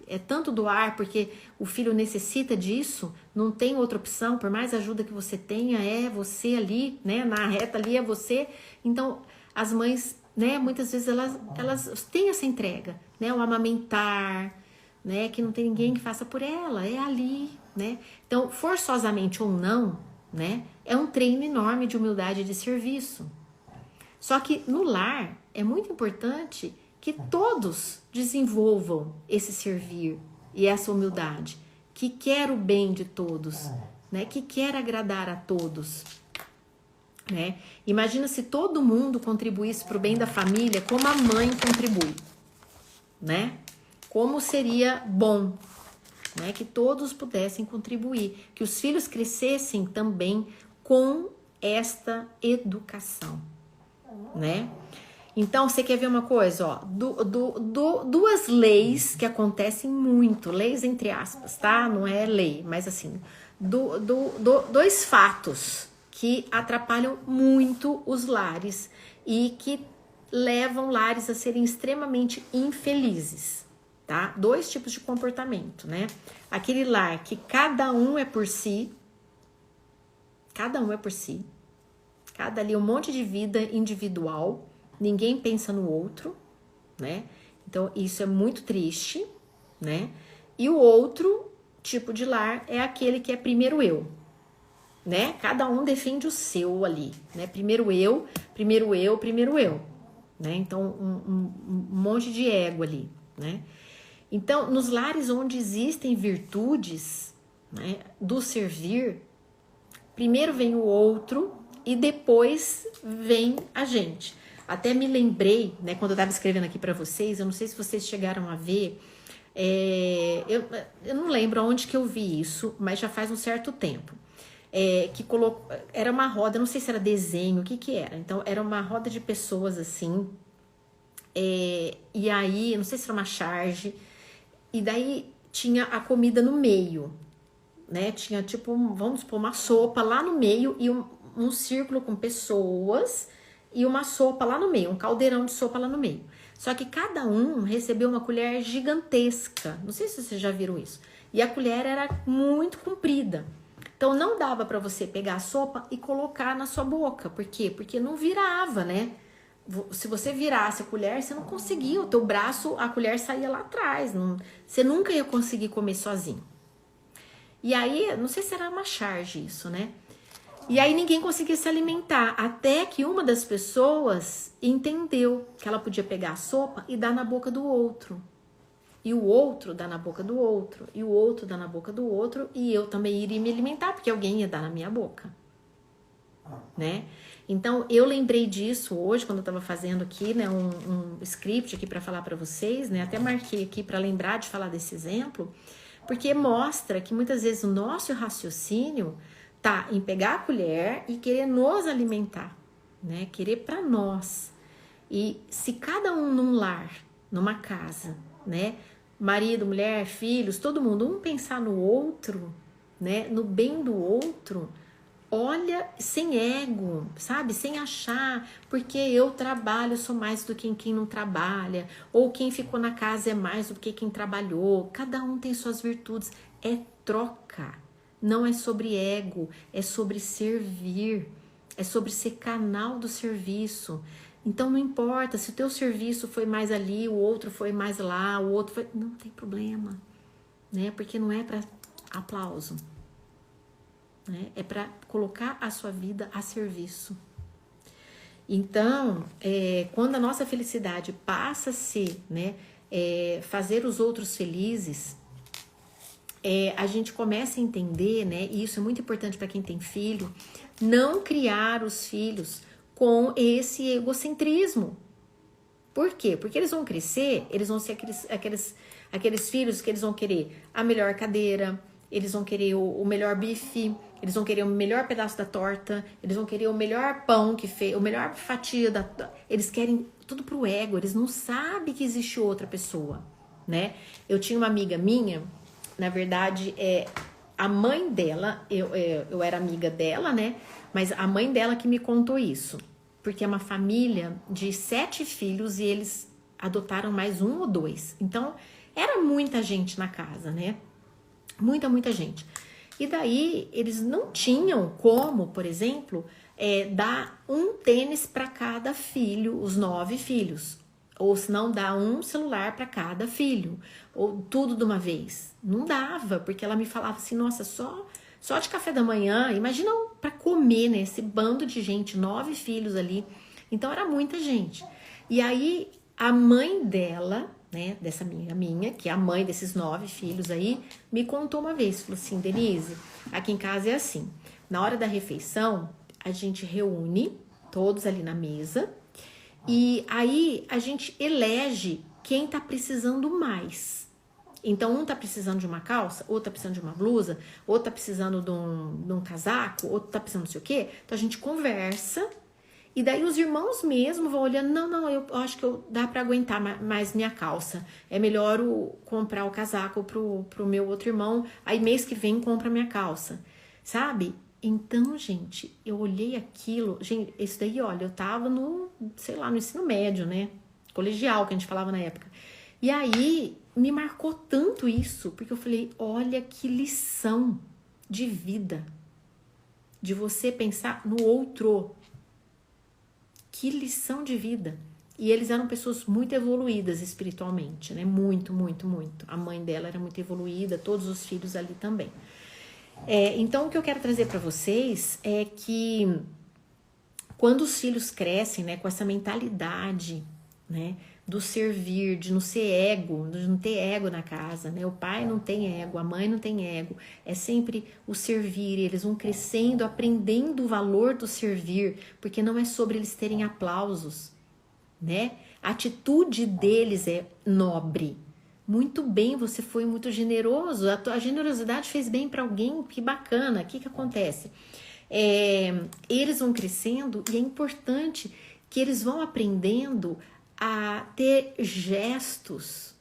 É tanto doar porque o filho necessita disso, não tem outra opção, por mais ajuda que você tenha, é você ali, né? Na reta ali é você. Então, as mães, né? Muitas vezes elas têm essa entrega, né? O amamentar, né? Que não tem ninguém que faça por ela, é ali, né? Então, forçosamente ou não, né? É um treino enorme de humildade e de serviço. Só que no lar é muito importante que todos desenvolvam esse servir e essa humildade, que quer o bem de todos, né? Que quer agradar a todos, né? Imagina se todo mundo contribuísse para o bem da família como a mãe contribui, né? Como seria bom, né? Que todos pudessem contribuir, que os filhos crescessem também com esta educação, né? Então, você quer ver uma coisa, ó, duas leis que acontecem muito, leis entre aspas, tá? Não é lei, mas assim, dois fatos que atrapalham muito os lares e que levam lares a serem extremamente infelizes, tá? Dois tipos de comportamento, né? Aquele lar que cada um é por si, cada ali um monte de vida individual, ninguém pensa no outro, né? Então, isso é muito triste, né? E o outro tipo de lar é aquele que é primeiro eu, né? Cada um defende o seu ali, né? Primeiro eu, né? Então, um monte de ego ali, né? Então, nos lares onde existem virtudes, né, do servir, primeiro vem o outro e depois vem a gente. Até me lembrei, né, quando eu estava escrevendo aqui para vocês, eu não sei se vocês chegaram a ver, eu não lembro onde que eu vi isso, mas já faz um certo tempo. Que era uma roda, não sei se era desenho, o que era. Então, era uma roda de pessoas assim, E aí, não sei se era uma charge, e daí tinha a comida no meio, né? Tinha tipo, vamos supor, uma sopa lá no meio e um círculo com pessoas e uma sopa lá no meio, um caldeirão de sopa lá no meio. Só que cada um recebeu uma colher gigantesca. Não sei se vocês já viram isso. E a colher era muito comprida. Então não dava para você pegar a sopa e colocar na sua boca. Por quê? Porque não virava, né? Se você virasse a colher, você não conseguia. O teu braço, a colher saía lá atrás. Você nunca ia conseguir comer sozinho. E aí, não sei se era uma charge isso, né? E aí ninguém conseguia se alimentar, até que uma das pessoas entendeu que ela podia pegar a sopa e dar na boca do outro. E o outro dá na boca do outro, e o outro dá na boca do outro, e eu também iria me alimentar, porque alguém ia dar na minha boca, né? Então, eu lembrei disso hoje, quando eu tava fazendo aqui, né, um script aqui para falar para vocês, né? Até marquei aqui para lembrar de falar desse exemplo, porque mostra que muitas vezes o nosso raciocínio tá em pegar a colher e querer nos alimentar, né? Querer para nós. E se cada um num lar, numa casa, né? Marido, mulher, filhos, todo mundo, um pensar no outro, né? No bem do outro, olha, sem ego, sabe? Sem achar, porque eu trabalho, sou mais do que quem não trabalha, ou quem ficou na casa é mais do que quem trabalhou. Cada um tem suas virtudes. É troca. Não é sobre ego, é sobre servir, é sobre ser canal do serviço. Então não importa se o teu serviço foi mais ali, o outro foi mais lá, o outro foi... Não tem problema, né? Porque não é para aplauso, né? É para colocar a sua vida a serviço. Então, quando a nossa felicidade passa a ser, né, fazer os outros felizes, a gente começa a entender, né, e isso é muito importante para quem tem filho, não criar os filhos com esse egocentrismo. Por quê? Porque eles vão crescer, eles vão ser aqueles filhos que eles vão querer a melhor cadeira, eles vão querer o melhor bife, eles vão querer o melhor pedaço da torta, eles vão querer o melhor pão que fez, o melhor fatia eles querem tudo pro ego, eles não sabem que existe outra pessoa, né? Eu tinha uma amiga minha, na verdade, a mãe dela, eu era amiga dela, né? Mas a mãe dela que me contou isso. Porque é uma família de 7 filhos e eles adotaram mais 1 ou 2. Então, era muita gente na casa, né? Muita gente. E daí, eles não tinham como, por exemplo, dar um tênis para cada filho, os 9 filhos. Ou se não, dar um celular para cada filho. Ou tudo de uma vez. Não dava, porque ela me falava assim, nossa, só de café da manhã, imagina para comer, né? Esse bando de gente, 9 filhos ali. Então, era muita gente. E aí, a mãe dela, né, dessa amiga minha, que é a mãe desses 9 filhos aí, me contou uma vez, falou assim, Denise, aqui em casa é assim, na hora da refeição, a gente reúne todos ali na mesa, e aí a gente elege quem tá precisando mais. Então, um tá precisando de uma calça, outro tá precisando de uma blusa, outro tá precisando de um casaco, outro tá precisando não sei o quê. Então, a gente conversa e daí os irmãos mesmo vão olhando, não, eu acho que dá pra aguentar mais minha calça. É melhor comprar o casaco pro meu outro irmão, aí mês que vem compra minha calça, sabe? Então, gente, eu olhei aquilo, gente, isso daí, olha, eu tava no ensino médio, né? Colegial, que a gente falava na época. E aí, me marcou tanto isso, porque eu falei, olha que lição de vida, de você pensar no outro. Que lição de vida. E eles eram pessoas muito evoluídas espiritualmente, né? Muito. A mãe dela era muito evoluída, todos os filhos ali também. Então, o que eu quero trazer para vocês é que quando os filhos crescem, né, com essa mentalidade, né, do servir, de não ser ego, de não ter ego na casa, né? O pai não tem ego, a mãe não tem ego, é sempre o servir, eles vão crescendo, aprendendo o valor do servir, porque não é sobre eles terem aplausos, né? A atitude deles é nobre. Muito bem, você foi muito generoso, a generosidade fez bem para alguém, que bacana. O que acontece? Eles vão crescendo e é importante que eles vão aprendendo a ter gestos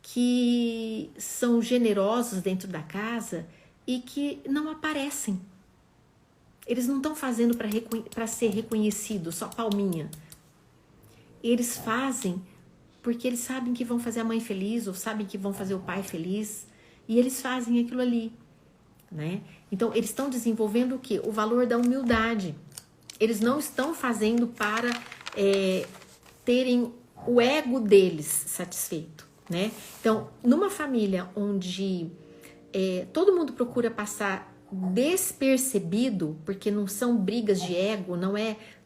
que são generosos dentro da casa e que não aparecem. Eles não estão fazendo para ser reconhecido, só palminha. Eles fazem porque eles sabem que vão fazer a mãe feliz, ou sabem que vão fazer o pai feliz, e eles fazem aquilo ali, né? Então, eles estão desenvolvendo o quê? O valor da humildade. Eles não estão fazendo para terem o ego deles satisfeito, né? Então, numa família onde todo mundo procura passar despercebido, porque não são brigas de ego,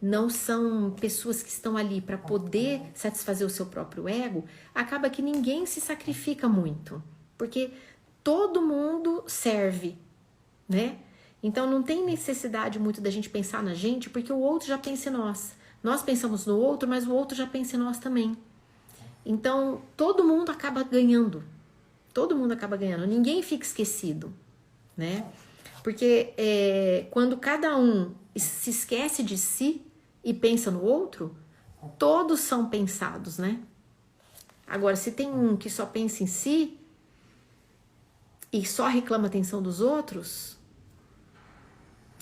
não são pessoas que estão ali para poder satisfazer o seu próprio ego, acaba que ninguém se sacrifica muito, porque todo mundo serve, né? Então não tem necessidade muito da gente pensar na gente, porque o outro já pensa em nós. Nós pensamos no outro, mas o outro já pensa em nós também. Então todo mundo acaba ganhando. Todo mundo acaba ganhando. Ninguém fica esquecido, né? Porque quando cada um se esquece de si e pensa no outro, todos são pensados, né? Agora, se tem um que só pensa em si e só reclama a atenção dos outros,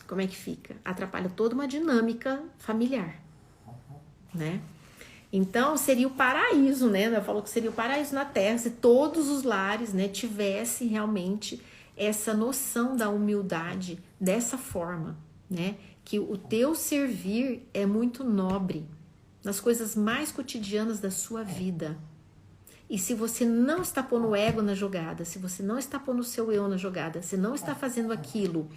como é que fica? Atrapalha toda uma dinâmica familiar, né? Então, seria o paraíso, né? Eu falo que seria o paraíso na Terra se todos os lares, né, tivessem realmente essa noção da humildade dessa forma, né? Que o teu servir é muito nobre nas coisas mais cotidianas da sua vida. E se você não está pondo o ego na jogada, se você não está pondo o seu eu na jogada, se não está fazendo aquilo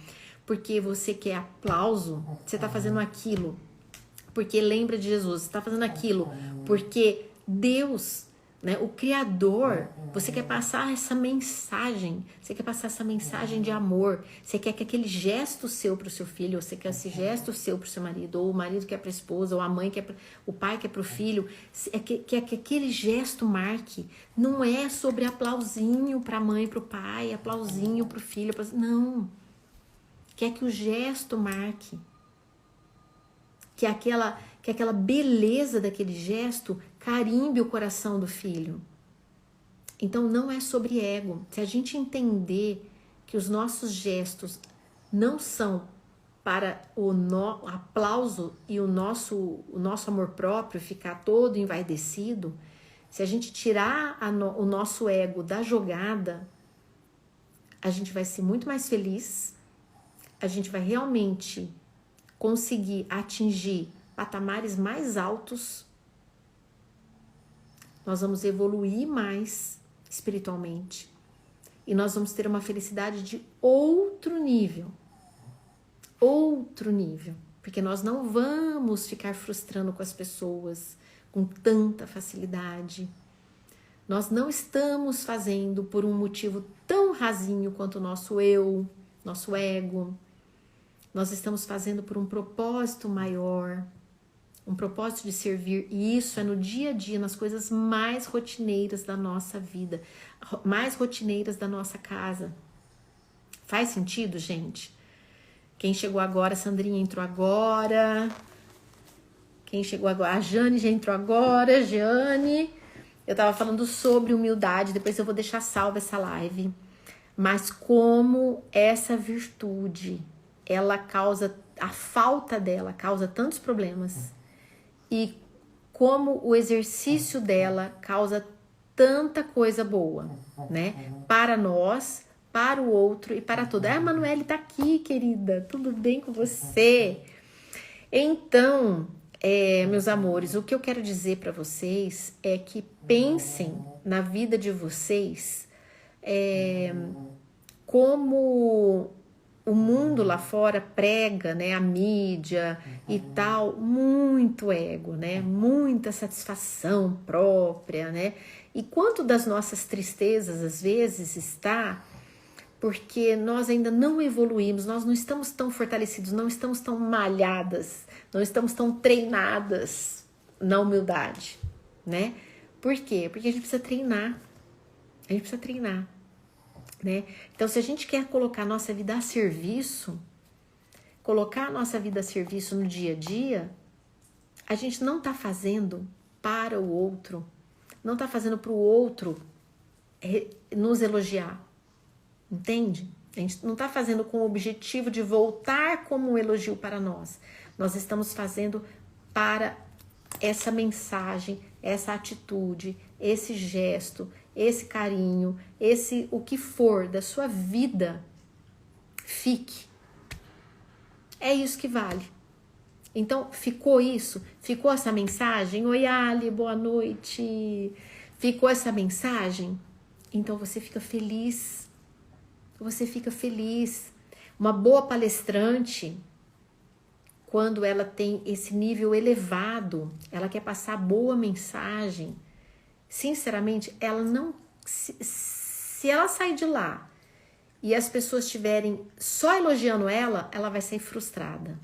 porque você quer aplauso, você está fazendo aquilo porque lembra de Jesus, você está fazendo aquilo porque Deus, né, o Criador, você quer passar essa mensagem, você quer passar essa mensagem de amor, você quer que aquele gesto seu para o seu filho, você quer esse gesto seu para o seu marido, ou o marido quer para a esposa, ou a mãe quer o pai quer para o filho, quer que aquele gesto marque. Não é sobre aplausinho para a mãe, para o pai, aplausinho para o filho, não. Quer que o gesto marque, que aquela beleza daquele gesto carimbe o coração do filho. Então não é sobre ego. Se a gente entender que os nossos gestos não são para o aplauso e o nosso amor próprio ficar todo envaidecido, se a gente tirar o nosso ego da jogada, a gente vai ser muito mais feliz, a gente vai realmente conseguir atingir patamares mais altos, nós vamos evoluir mais espiritualmente e nós vamos ter uma felicidade de outro nível, porque nós não vamos ficar frustrando com as pessoas com tanta facilidade. Nós não estamos fazendo por um motivo tão rasinho quanto o nosso eu, nosso ego. Nós estamos fazendo por um propósito maior, um propósito de servir, e isso é no dia a dia, nas coisas mais rotineiras da nossa vida, mais rotineiras da nossa casa. Faz sentido, gente? Quem chegou agora, a Sandrinha entrou agora. Quem chegou agora, a Jane já entrou agora, Jeane. Eu tava falando sobre humildade, depois eu vou deixar salva essa live. Mas como essa virtude, ela causa, a falta dela causa tantos problemas. E como o exercício dela causa tanta coisa boa, né? Para nós, para o outro e para tudo. A Manoele tá aqui, querida. Tudo bem com você? Então, meus amores, o que eu quero dizer para vocês é que pensem na vida de vocês como o mundo lá fora prega, né, a mídia e tal, muito ego, né, muita satisfação própria, né, e quanto das nossas tristezas às vezes está porque nós ainda não evoluímos, nós não estamos tão fortalecidos, não estamos tão malhadas, não estamos tão treinadas na humildade, né? Por quê? Porque a gente precisa treinar, né? Então, se a gente quer colocar a nossa vida a serviço, colocar a nossa vida a serviço no dia a dia, a gente não está fazendo para o outro, não está fazendo para o outro nos elogiar, entende? A gente não está fazendo com o objetivo de voltar como um elogio para nós. Nós estamos fazendo para essa mensagem, essa atitude, esse gesto, esse carinho, esse o que for da sua vida, fique. É isso que vale. Então, ficou isso? Ficou essa mensagem? Oi, Ali, boa noite. Ficou essa mensagem? Então você fica feliz. Você fica feliz. Uma boa palestrante, quando ela tem esse nível elevado, ela quer passar boa mensagem, sinceramente, ela não... Se ela sair de lá e as pessoas estiverem só elogiando ela, ela vai sair frustrada.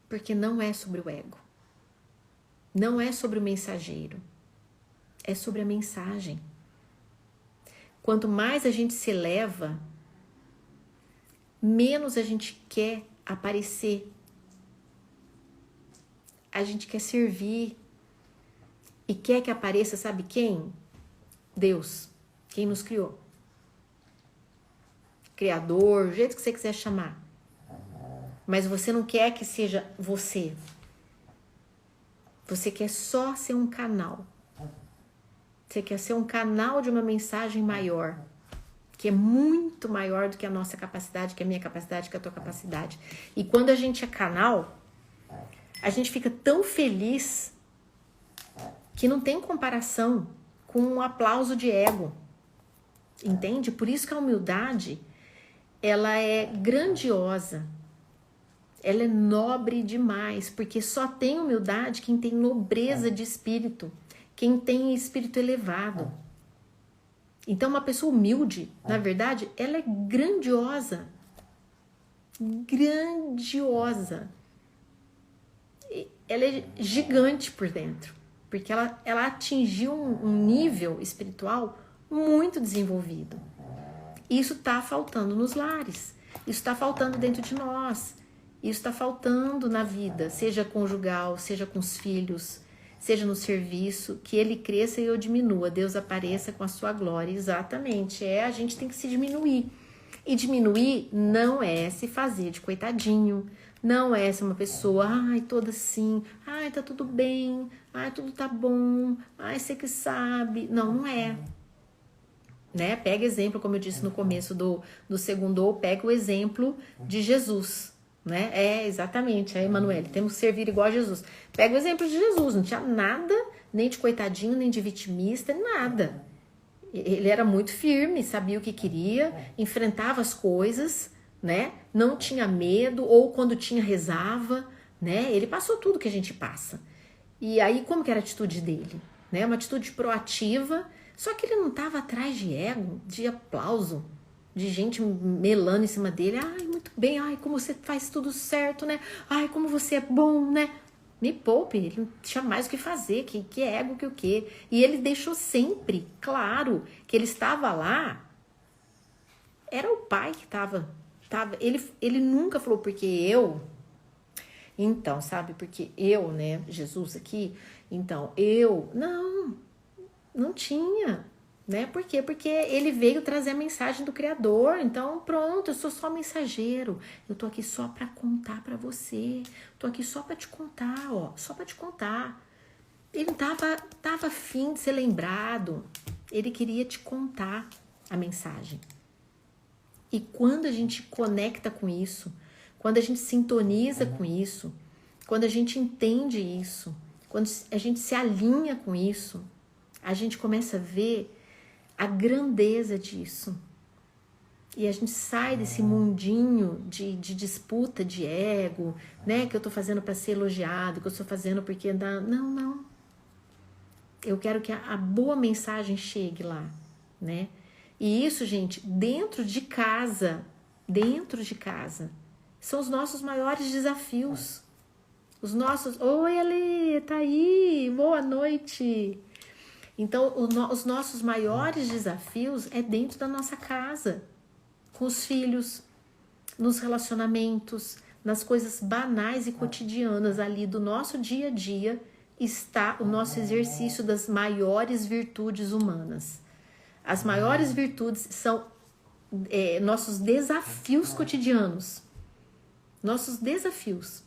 Porque não é sobre o ego. Não é sobre o mensageiro. É sobre a mensagem. Quanto mais a gente se eleva, menos a gente quer aparecer. A gente quer servir. E quer que apareça, sabe quem? Deus. Quem nos criou. Criador, do jeito que você quiser chamar. Mas você não quer que seja você. Você quer só ser um canal. Você quer ser um canal de uma mensagem maior, que é muito maior do que a nossa capacidade, que a minha capacidade, que a tua capacidade. E quando a gente é canal, a gente fica tão feliz que não tem comparação com um aplauso de ego. Entende? Por isso que a humildade, ela é grandiosa. Ela é nobre demais, porque só tem humildade quem tem nobreza de espírito, quem tem espírito elevado. Então, uma pessoa humilde, na verdade, ela é grandiosa. Grandiosa. Ela é gigante por dentro, porque ela atingiu um nível espiritual muito desenvolvido. Isso está faltando nos lares, isso está faltando dentro de nós, isso está faltando na vida, seja conjugal, seja com os filhos, seja no serviço, que ele cresça e eu diminua, Deus apareça com a sua glória. Exatamente, a gente tem que se diminuir. E diminuir não é se fazer de coitadinho, não é ser uma pessoa, ai, toda assim, ai, tá tudo bem, ai, tudo tá bom, ai, você que sabe. Não, não é. Né? Pega exemplo, como eu disse no começo do segundo, pega o exemplo de Jesus. Né? Exatamente, Emanuele, temos que servir igual a Jesus. Pega o exemplo de Jesus, não tinha nada, nem de coitadinho, nem de vitimista, nada. Ele era muito firme, sabia o que queria, enfrentava as coisas, né? Não tinha medo, ou quando tinha, rezava, né? Ele passou tudo que a gente passa. E aí, como que era a atitude dele? Né? Uma atitude proativa, só que ele não estava atrás de ego, de aplauso, de gente melando em cima dele. Ai, muito bem, ai, como você faz tudo certo, né? Ai, como você é bom, né? Me poupe, ele não tinha mais o que fazer, que ego, que o quê? E ele deixou sempre claro que ele estava lá, era o pai que estava ele nunca falou porque eu, então, sabe, porque eu, né, Jesus aqui, então, eu, não tinha. Né? Por quê? Porque ele veio trazer a mensagem do Criador. Então, pronto, eu sou só mensageiro. Eu tô aqui só para contar para você. Tô aqui só para te contar, ó, só para te contar. Ele não tava afim de ser lembrado. Ele queria te contar a mensagem. E quando a gente conecta com isso, quando a gente sintoniza com isso, quando a gente entende isso, quando a gente se alinha com isso, a gente começa a ver a grandeza disso. E a gente sai desse mundinho de disputa, de ego, né? Que eu tô fazendo para ser elogiado, que eu estou fazendo porque... Não. Eu quero que a boa mensagem chegue lá, né? E isso, gente, dentro de casa, são os nossos maiores desafios. Os nossos... Oi, Ale, tá aí? Boa noite! Então, os nossos maiores desafios é dentro da nossa casa, com os filhos, nos relacionamentos, nas coisas banais e cotidianas ali do nosso dia a dia, está o nosso exercício das maiores virtudes humanas. As maiores virtudes são nossos desafios cotidianos. Nossos desafios.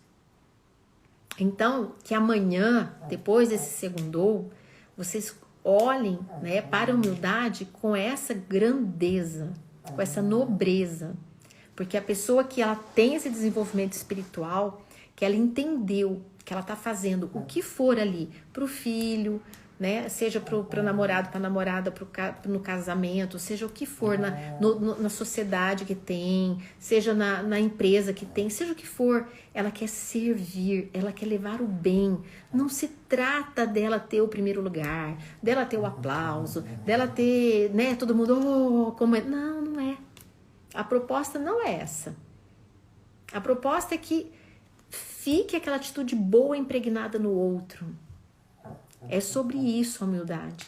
Então, que amanhã, depois desse segundou, vocês olhem, né, para a humildade com essa grandeza, com essa nobreza. Porque a pessoa que ela tem esse desenvolvimento espiritual, que ela entendeu que ela está fazendo o que for ali para o filho, né? Seja para o namorado, para a namorada, no casamento, seja o que for na sociedade que tem, seja na empresa que tem, seja o que for, ela quer servir, ela quer levar o bem. Não se trata dela ter o primeiro lugar, dela ter o aplauso, dela ter, né, todo mundo, como é. Não, não é. A proposta não é essa. A proposta é que fique aquela atitude boa impregnada no outro. É sobre isso a humildade,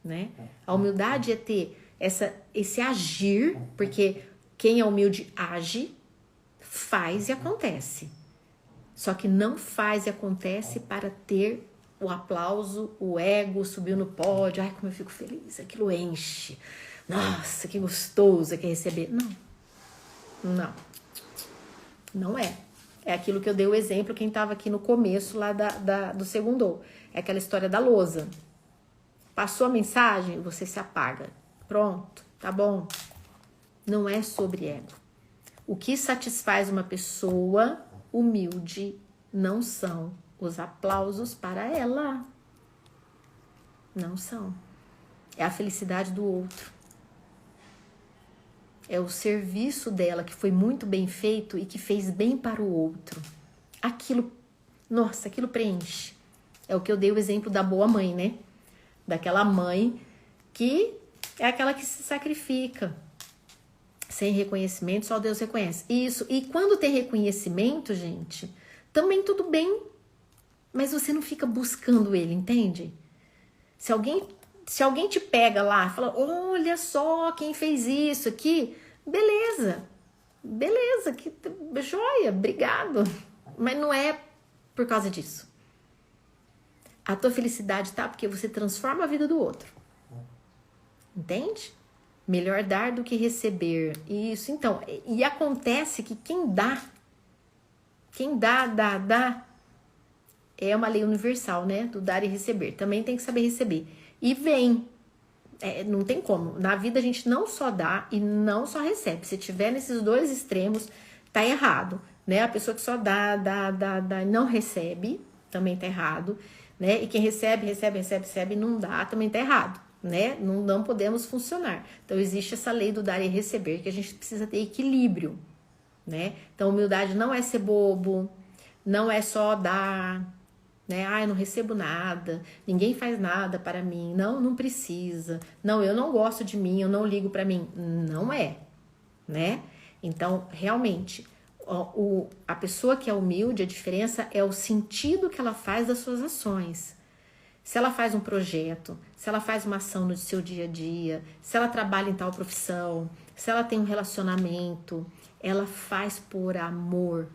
né? A humildade é ter esse agir, porque quem é humilde age, faz e acontece. Só que não faz e acontece para ter o aplauso, o ego, subiu no pódio, ai como eu fico feliz, aquilo enche. Nossa, que gostoso é que receber. Não é. É aquilo que eu dei o exemplo, quem estava aqui no começo lá do segundo. É aquela história da lousa. Passou a mensagem, você se apaga. Pronto, tá bom. Não é sobre ego. O que satisfaz uma pessoa humilde não são os aplausos para ela. Não são. É a felicidade do outro. É o serviço dela que foi muito bem feito e que fez bem para o outro. Aquilo preenche. É o que eu dei o exemplo da boa mãe, né? Daquela mãe que é aquela que se sacrifica. Sem reconhecimento, só Deus reconhece. Isso. E quando tem reconhecimento, gente, também tudo bem. Mas você não fica buscando ele, entende? Se alguém te pega lá e fala, olha só quem fez isso aqui, beleza, que joia, obrigado. Mas não é por causa disso. A tua felicidade tá porque você transforma a vida do outro. Entende? Melhor dar do que receber. Isso, então. E acontece que quem dá, é uma lei universal, né? Do dar e receber. Também tem que saber receber. E vem. Não tem como. Na vida a gente não só dá e não só recebe. Se tiver nesses dois extremos, tá errado, né? A pessoa que só dá e não recebe, também tá errado, né? E quem recebe e não dá, também tá errado, né? Não podemos funcionar. Então existe essa lei do dar e receber, que a gente precisa ter equilíbrio, né? Então humildade não é ser bobo, não é só dar, né? Eu não recebo nada, ninguém faz nada para mim, não precisa, eu não gosto de mim, eu não ligo para mim. Não é, né? Então, realmente, a pessoa que é humilde, a diferença é o sentido que ela faz das suas ações. Se ela faz um projeto, se ela faz uma ação no seu dia a dia, se ela trabalha em tal profissão, se ela tem um relacionamento, ela faz por amor,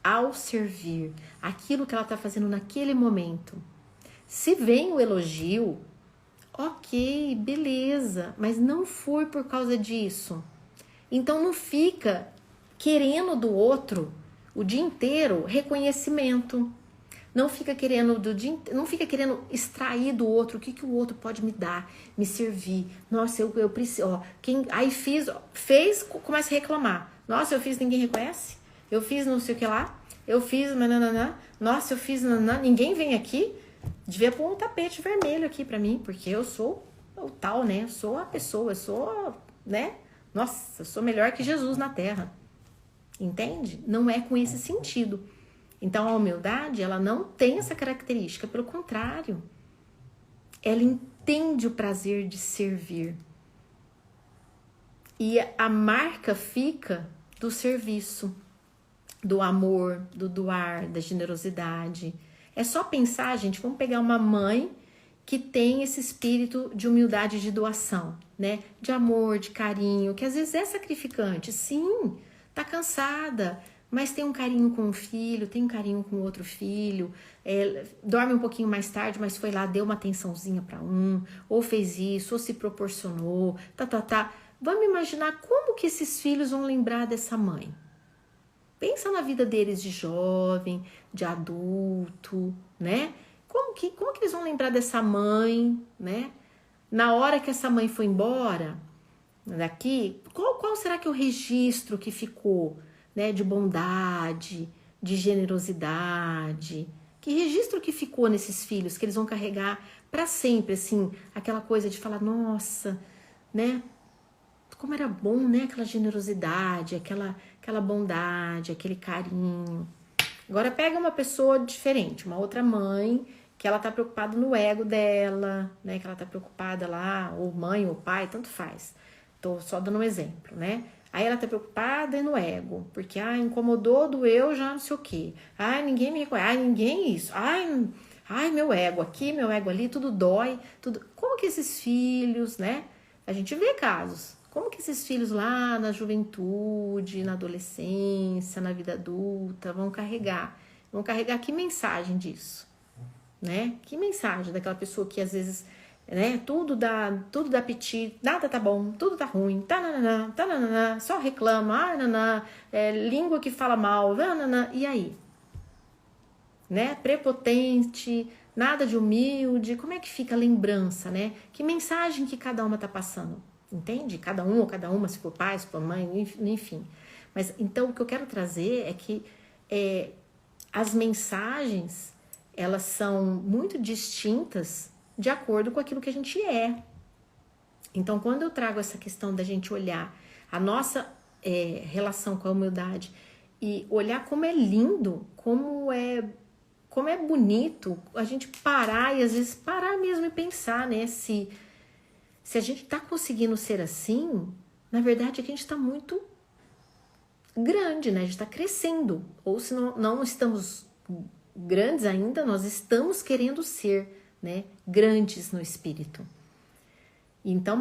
ao servir, aquilo que ela está fazendo naquele momento. Se vem o elogio, ok, beleza, mas não foi por causa disso. Então não fica querendo do outro o dia inteiro reconhecimento. Não fica querendo extrair do outro o que o outro pode me dar, me servir. Nossa, eu preciso. Aí fez, começa a reclamar. Nossa, eu fiz, ninguém reconhece. Eu fiz não sei o que lá. Eu fiz nananã. Nossa, eu fiz nananã. Ninguém vem aqui. Devia pôr um tapete vermelho aqui pra mim, porque eu sou o tal, né? Eu sou a pessoa, eu sou, né? Nossa, eu sou melhor que Jesus na Terra. Entende? Não é com esse sentido. Então, a humildade, ela não tem essa característica. Pelo contrário, ela entende o prazer de servir. E a marca fica do serviço, do amor, do doar, da generosidade. É só pensar, gente, vamos pegar uma mãe que tem esse espírito de humildade, de doação, né? De amor, de carinho, que às vezes é sacrificante. Sim, tá cansada, mas tem um carinho com um filho, tem um carinho com outro filho, dorme um pouquinho mais tarde, mas foi lá, deu uma atençãozinha para ou fez isso, ou se proporcionou, tá. Vamos imaginar como que esses filhos vão lembrar dessa mãe. Pensa na vida deles de jovem, de adulto, né? Como que eles vão lembrar dessa mãe, né? Na hora que essa mãe foi embora daqui, qual será que é o registro que ficou, né? De bondade, de generosidade. Que registro que ficou nesses filhos que eles vão carregar para sempre, assim, aquela coisa de falar, nossa, né? Como era bom, né? Aquela generosidade, aquela bondade, aquele carinho. Agora pega uma pessoa diferente, uma outra mãe, que ela tá preocupada no ego dela, né? Que ela tá preocupada lá, ou mãe ou pai, tanto faz. Tô só dando um exemplo, né? Aí ela tá preocupada no ego, porque, incomodou, doeu, já não sei o quê. Ninguém me reconhece, ninguém isso. Meu ego aqui, meu ego ali, tudo dói, tudo. Como que esses filhos, né? A gente vê casos. Como que esses filhos lá na juventude, na adolescência, na vida adulta, vão carregar? Vão carregar que mensagem disso? Né? Que mensagem daquela pessoa que às vezes, né, tudo dá apetite, nada tá bom, tudo tá ruim, só reclama, língua que fala mal, e aí? Né? Prepotente, nada de humilde, como é que fica a lembrança, né? Que mensagem que cada uma tá passando? Entende? Cada um ou cada uma, se for pai, se for mãe, enfim. Mas então o que eu quero trazer é que as mensagens, elas são muito distintas de acordo com aquilo que a gente é. Então, quando eu trago essa questão da gente olhar a nossa relação com a humildade e olhar como é lindo, como é bonito a gente parar e às vezes parar mesmo e pensar, né? Se a gente tá conseguindo ser assim, na verdade é que a gente tá muito grande, né? A gente tá crescendo. Ou se não estamos grandes ainda, nós estamos querendo ser, né? Grandes no espírito. Então,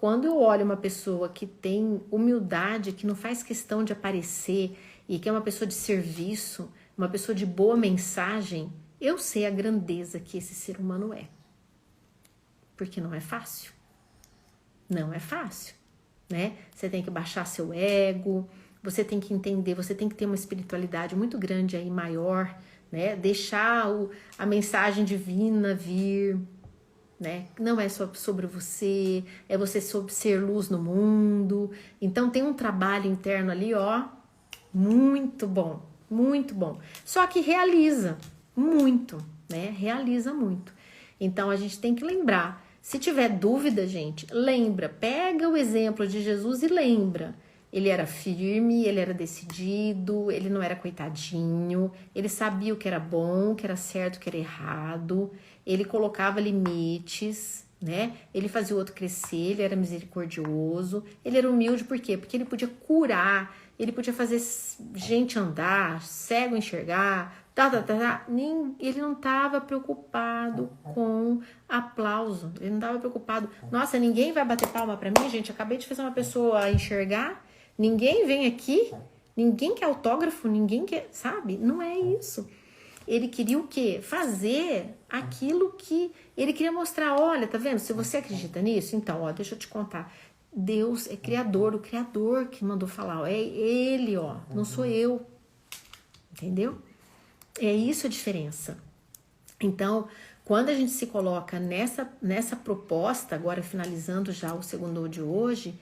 quando eu olho uma pessoa que tem humildade, que não faz questão de aparecer e que é uma pessoa de serviço, uma pessoa de boa mensagem, eu sei a grandeza que esse ser humano é. Porque não é fácil. Não é fácil, né? Você tem que baixar seu ego, você tem que entender, você tem que ter uma espiritualidade muito grande aí, maior, né? Deixar a mensagem divina vir, né? Não é só sobre você, é você sobre ser luz no mundo. Então tem um trabalho interno ali, ó, muito bom, muito bom. Só que realiza muito, né? Realiza muito. Então a gente tem que lembrar. Se tiver dúvida, gente, lembra, pega o exemplo de Jesus e lembra. Ele era firme, ele era decidido, ele não era coitadinho, ele sabia o que era bom, o que era certo, o que era errado, ele colocava limites, né? Ele fazia o outro crescer, ele era misericordioso, ele era humilde, por quê? Porque ele podia curar, ele podia fazer gente andar, cego enxergar, ele não estava preocupado com aplauso, ele não estava preocupado, nossa, ninguém vai bater palma para mim, gente, acabei de fazer uma pessoa enxergar, ninguém vem aqui, ninguém quer autógrafo, ninguém quer, sabe? Não é isso. Ele queria o quê? Fazer aquilo que ele queria mostrar, olha, tá vendo? Se você acredita nisso, então, ó, deixa eu te contar, Deus é criador, o criador que mandou falar, ó, é ele, ó, não sou eu, entendeu? É isso a diferença. Então, quando a gente se coloca nessa proposta, agora finalizando já o segundo de hoje,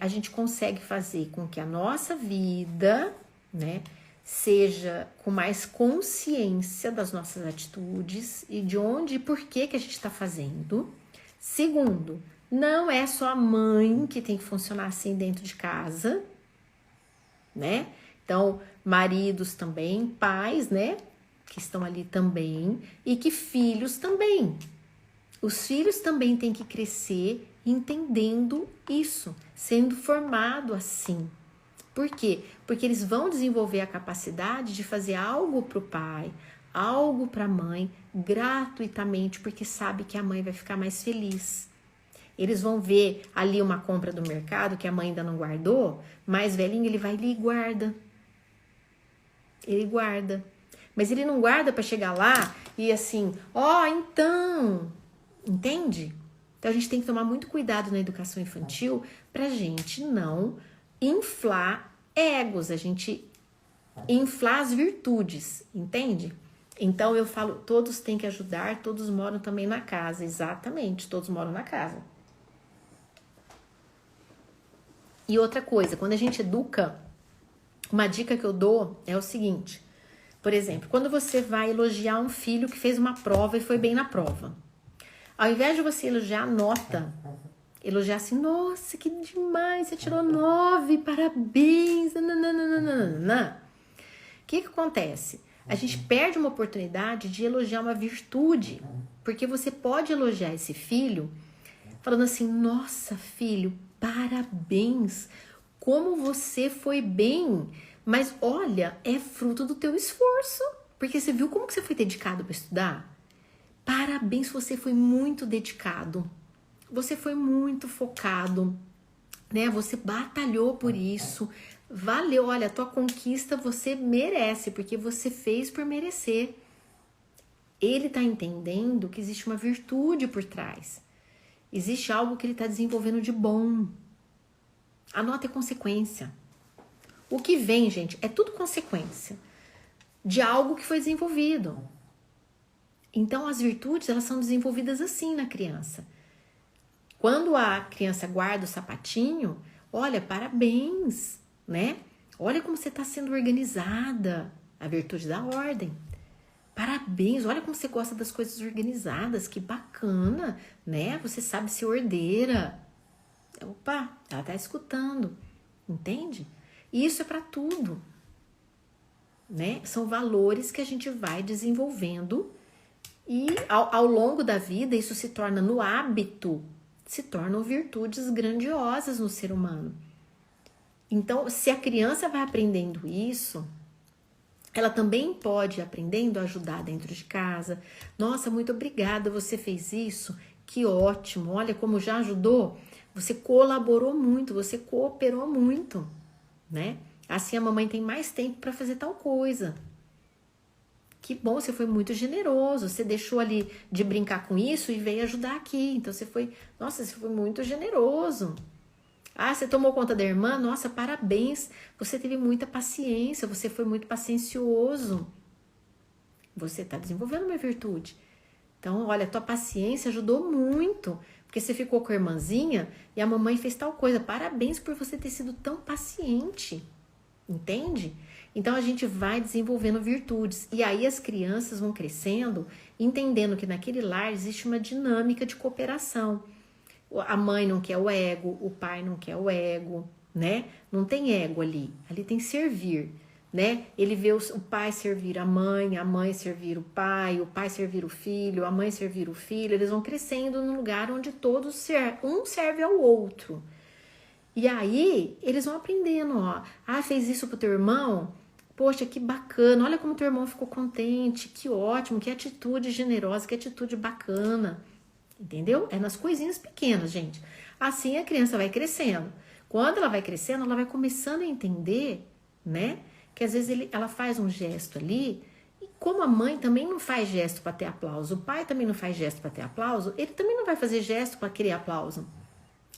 a gente consegue fazer com que a nossa vida, né, seja com mais consciência das nossas atitudes e de onde e por que a gente está fazendo. Segundo, não é só a mãe que tem que funcionar assim dentro de casa, né? Então, maridos também, pais, né? Que estão ali também, e que filhos também. Os filhos também têm que crescer entendendo isso, sendo formado assim. Por quê? Porque eles vão desenvolver a capacidade de fazer algo para o pai, algo para a mãe, gratuitamente, porque sabe que a mãe vai ficar mais feliz. Eles vão ver ali uma compra do mercado que a mãe ainda não guardou, mais velhinho, ele vai ali e guarda. Ele guarda. Mas ele não guarda para chegar lá e assim, então, entende? Então a gente tem que tomar muito cuidado na educação infantil pra gente não inflar egos, a gente inflar as virtudes, entende? Então eu falo, todos têm que ajudar, todos moram também na casa, exatamente, todos moram na casa. E outra coisa, quando a gente educa, uma dica que eu dou é o seguinte, por exemplo, quando você vai elogiar um filho que fez uma prova e foi bem na prova, ao invés de você elogiar a nota, elogiar assim, nossa, que demais, você tirou 9, parabéns, nananana. O que acontece? A gente perde uma oportunidade de elogiar uma virtude, porque você pode elogiar esse filho falando assim, nossa, filho, parabéns, como você foi bem, mas olha, é fruto do teu esforço, porque você viu como que você foi dedicado para estudar? Parabéns, você foi muito dedicado, você foi muito focado, né? Você batalhou por isso, valeu, olha, a tua conquista você merece, porque você fez por merecer. Ele tá entendendo que existe uma virtude por trás, existe algo que ele tá desenvolvendo de bom. A nota é consequência. O que vem, gente, é tudo consequência de algo que foi desenvolvido. Então, as virtudes, elas são desenvolvidas assim na criança. Quando a criança guarda o sapatinho, olha, parabéns, né? Olha como você está sendo organizada, a virtude da ordem. Parabéns, olha como você gosta das coisas organizadas, que bacana, né? Você sabe ser ordeira. Opa, ela está escutando, entende? E isso é para tudo, né? São valores que a gente vai desenvolvendo e ao longo da vida isso se torna no hábito, se tornam virtudes grandiosas no ser humano. Então, se a criança vai aprendendo isso, ela também pode ir aprendendo a ajudar dentro de casa. Nossa, muito obrigada, você fez isso, que ótimo, olha como já ajudou, você colaborou muito, você cooperou muito, né? Assim a mamãe tem mais tempo para fazer tal coisa. Que bom, você foi muito generoso, você deixou ali de brincar com isso e veio ajudar aqui. Então você foi, nossa, você foi muito generoso. Ah, você tomou conta da irmã? Nossa, parabéns, você teve muita paciência, você foi muito paciencioso. Você está desenvolvendo uma virtude. Então, olha, tua paciência ajudou muito, porque você ficou com a irmãzinha e a mamãe fez tal coisa. Parabéns por você ter sido tão paciente, entende? Então, a gente vai desenvolvendo virtudes. E aí as crianças vão crescendo, entendendo que naquele lar existe uma dinâmica de cooperação. A mãe não quer o ego, o pai não quer o ego, né? Não tem ego ali, ali tem servir, né? Ele vê o pai servir a mãe servir o pai servir o filho, a mãe servir o filho. Eles vão crescendo num lugar onde todos um serve ao outro. E aí eles vão aprendendo, ó. Ah, fez isso pro teu irmão? Poxa, que bacana, olha como teu irmão ficou contente, que ótimo, que atitude generosa, que atitude bacana. Entendeu? É nas coisinhas pequenas, gente. Assim a criança vai crescendo. Quando ela vai crescendo, ela vai começando a entender, né? Que às vezes ela faz um gesto ali, e como a mãe também não faz gesto para ter aplauso, o pai também não faz gesto para ter aplauso, ele também não vai fazer gesto para querer aplauso.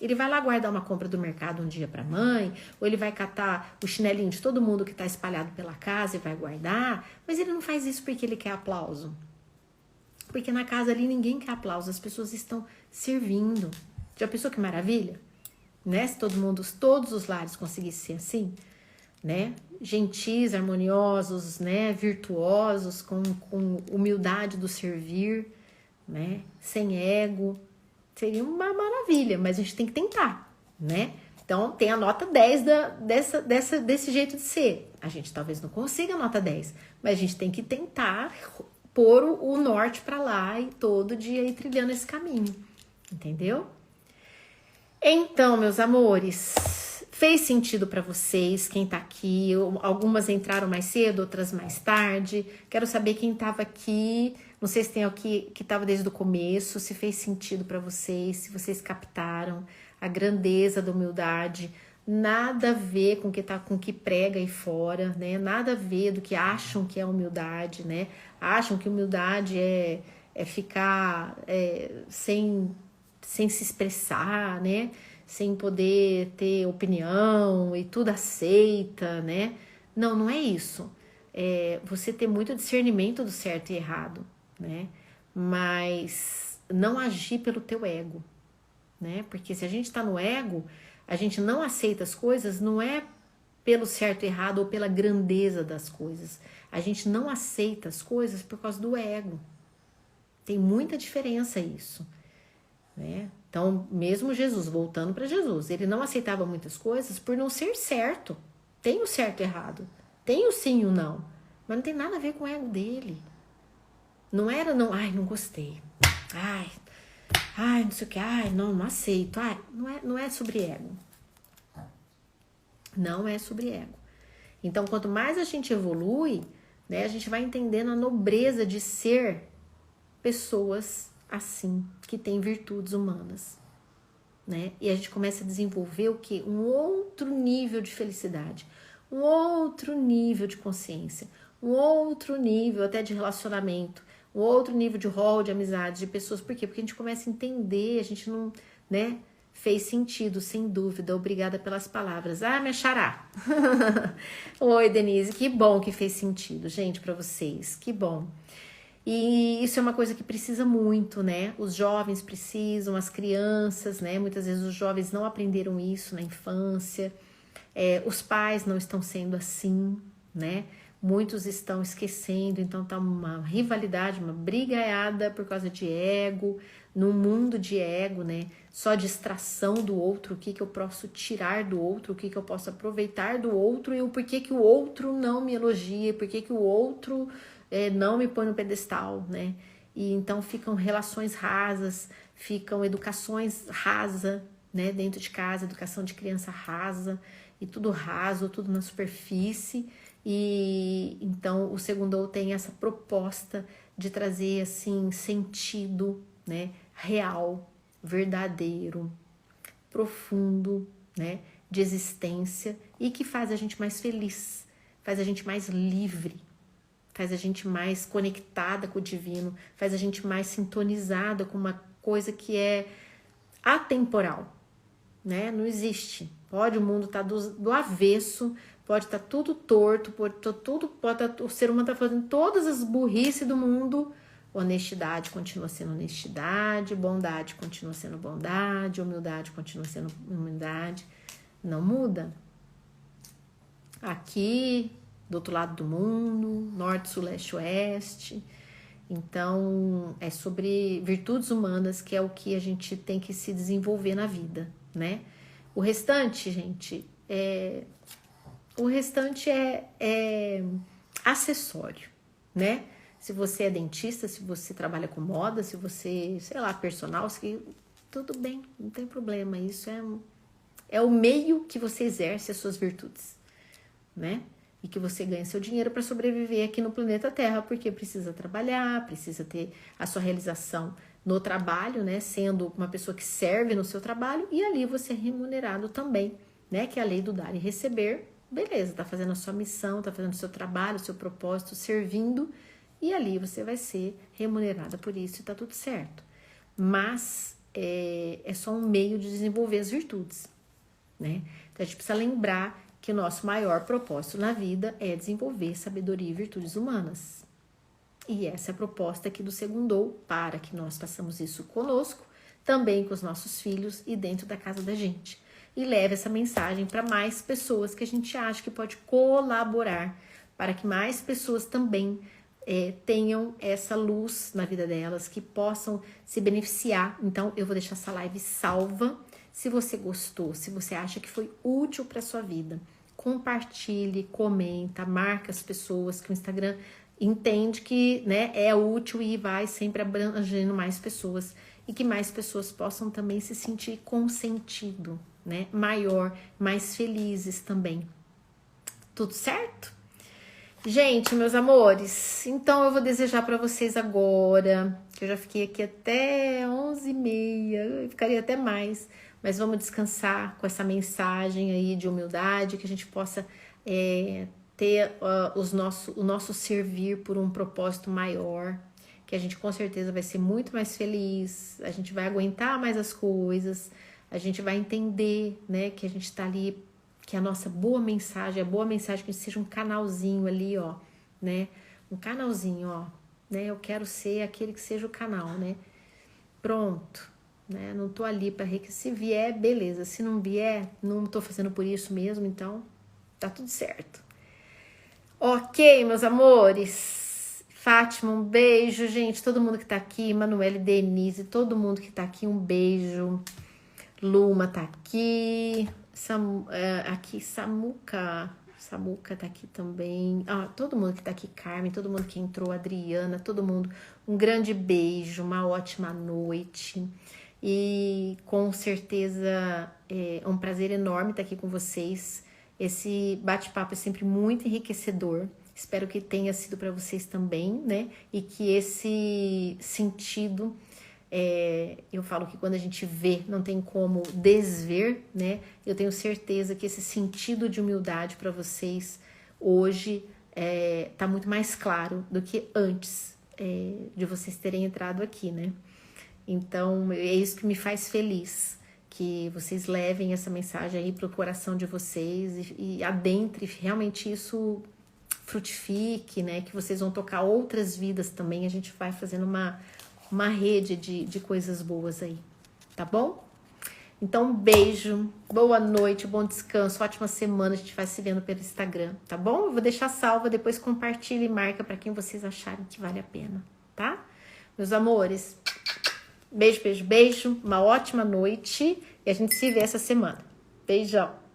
Ele vai lá guardar uma compra do mercado um dia para a mãe, ou ele vai catar o chinelinho de todo mundo que está espalhado pela casa e vai guardar, mas ele não faz isso porque ele quer aplauso. Porque na casa ali ninguém quer aplauso, as pessoas estão servindo. Já pensou que maravilha? Né? Se todos os lares conseguissem ser assim, né? Gentis, harmoniosos, né? Virtuosos, com humildade do servir, né? Sem ego. Seria uma maravilha, mas a gente tem que tentar, né? Então tem a nota 10 desse jeito de ser. A gente talvez não consiga a nota 10, mas a gente tem que tentar pôr o norte para lá e todo dia ir trilhando esse caminho, entendeu? Então, meus amores, fez sentido para vocês, quem tá aqui? Algumas entraram mais cedo, outras mais tarde. Quero saber quem tava aqui. Não sei se tem aqui que tava desde o começo, se fez sentido para vocês, se vocês captaram a grandeza da humildade nada a ver com o que prega aí fora, né? Nada a ver do que acham que é humildade, né? Acham que humildade é ficar sem se expressar, né? Sem poder ter opinião e tudo aceita, né? Não, não é isso. É você ter muito discernimento do certo e errado, né? Mas não agir pelo teu ego, né? Porque se a gente tá no ego, a gente não aceita as coisas, não é pelo certo e errado ou pela grandeza das coisas. A gente não aceita as coisas por causa do ego. Tem muita diferença isso, né? Então, mesmo Jesus, voltando para Jesus, ele não aceitava muitas coisas por não ser certo. Tem o certo e errado, tem o sim e o não, mas não tem nada a ver com o ego dele. Não era não, ai, não gostei, ai, não sei o que, ai, não aceito, ai, não é sobre ego. Não é sobre ego. Então, quanto mais a gente evolui, né, a gente vai entendendo a nobreza de ser pessoas assim, que têm virtudes humanas, né? E a gente começa a desenvolver o quê? Um outro nível de felicidade, um outro nível de consciência, um outro nível até de relacionamento, um outro nível de rol de amizades, de pessoas. Por quê? Porque a gente começa a entender, a gente não, né? Fez sentido, sem dúvida. Obrigada pelas palavras. Ah, minha xará. Oi, Denise, que bom que fez sentido, gente, para vocês. Que bom. E isso é uma coisa que precisa muito, né? Os jovens precisam, as crianças, né? Muitas vezes os jovens não aprenderam isso na infância. Os pais não estão sendo assim, né? Muitos estão esquecendo, então tá uma rivalidade, uma brigaiada por causa de ego, num mundo de ego, né? Só distração do outro, o que eu posso tirar do outro, o que eu posso aproveitar do outro e o porquê que o outro não me elogia, porquê que o outro não me põe no pedestal, né? E então ficam relações rasas, ficam educações rasas, né? Dentro de casa, educação de criança rasa, e tudo raso, tudo na superfície. E então o Segundou tem essa proposta de trazer assim sentido, né, real, verdadeiro, profundo, né, de existência e que faz a gente mais feliz, faz a gente mais livre, faz a gente mais conectada com o divino, faz a gente mais sintonizada com uma coisa que é atemporal, né? Não existe. Pode o mundo estar do avesso, pode estar tudo torto, pode o ser humano estar fazendo todas as burrices do mundo. Honestidade continua sendo honestidade, bondade continua sendo bondade, humildade continua sendo humildade. Não muda. Aqui, do outro lado do mundo, norte, sul, leste, oeste. Então, é sobre virtudes humanas, que é o que a gente tem que se desenvolver na vida, né? O restante, gente, é acessório, né? Se você é dentista, se você trabalha com moda, se você, sei lá, personal, tudo bem, não tem problema. Isso é o meio que você exerce as suas virtudes, né? E que você ganha seu dinheiro para sobreviver aqui no planeta Terra, porque precisa trabalhar, precisa ter a sua realização no trabalho, né? Sendo uma pessoa que serve no seu trabalho, e ali você é remunerado também, né? Que é a lei do dar e receber. Beleza, tá fazendo a sua missão, tá fazendo o seu trabalho, o seu propósito, servindo, e ali você vai ser remunerada por isso e tá tudo certo. Mas é só um meio de desenvolver as virtudes, né? Então a gente precisa lembrar que o nosso maior propósito na vida é desenvolver sabedoria e virtudes humanas. E essa é a proposta aqui do Segundou, para que nós façamos isso conosco, também com os nossos filhos e dentro da casa da gente. E leve essa mensagem para mais pessoas que a gente acha que pode colaborar, para que mais pessoas também tenham essa luz na vida delas, que possam se beneficiar. Então, eu vou deixar essa live salva. Se você gostou, se você acha que foi útil para sua vida, compartilhe, comenta, marca as pessoas, que o Instagram entende que, né, é útil e vai sempre abrangendo mais pessoas, e que mais pessoas possam também se sentir com sentido, né, maior, mais felizes também. Tudo certo? Gente, meus amores, então eu vou desejar para vocês agora, que eu já fiquei aqui até 11h30, eu ficaria até mais, Mas vamos descansar com essa mensagem aí de humildade, que a gente possa ter o nosso servir por um propósito maior, que a gente com certeza vai ser muito mais feliz, a gente vai aguentar mais as coisas, a gente vai entender, né, que a gente tá ali, que a nossa boa mensagem, que a gente seja um canalzinho ali, ó, né, um canalzinho, ó, né, eu quero ser aquele que seja o canal, né, pronto, né, não tô ali para se vier, beleza, se não vier, não tô fazendo por isso mesmo, então tá tudo certo. Ok, meus amores, Fátima, um beijo, gente, todo mundo que tá aqui, Manuele, Denise, todo mundo que tá aqui, um beijo, Luma tá aqui, Samuca tá aqui também, todo mundo que tá aqui, Carmen, todo mundo que entrou, Adriana, todo mundo, um grande beijo, uma ótima noite, e com certeza é um prazer enorme estar aqui com vocês. Esse bate-papo é sempre muito enriquecedor. Espero que tenha sido para vocês também, né? E que esse sentido, eu falo que quando a gente vê, não tem como desver, né? Eu tenho certeza que esse sentido de humildade para vocês hoje tá muito mais claro do que antes de vocês terem entrado aqui, né? Então, é isso que me faz feliz, que vocês levem essa mensagem aí para o coração de vocês e adentre, realmente isso frutifique, né? Que vocês vão tocar outras vidas também, a gente vai fazendo uma rede de coisas boas aí, tá bom? Então, um beijo, boa noite, bom descanso, ótima semana, a gente vai se vendo pelo Instagram, tá bom? Eu vou deixar salva, depois compartilha e marca para quem vocês acharem que vale a pena, tá? Meus amores, beijo, beijo, beijo, uma ótima noite e a gente se vê essa semana. Beijão!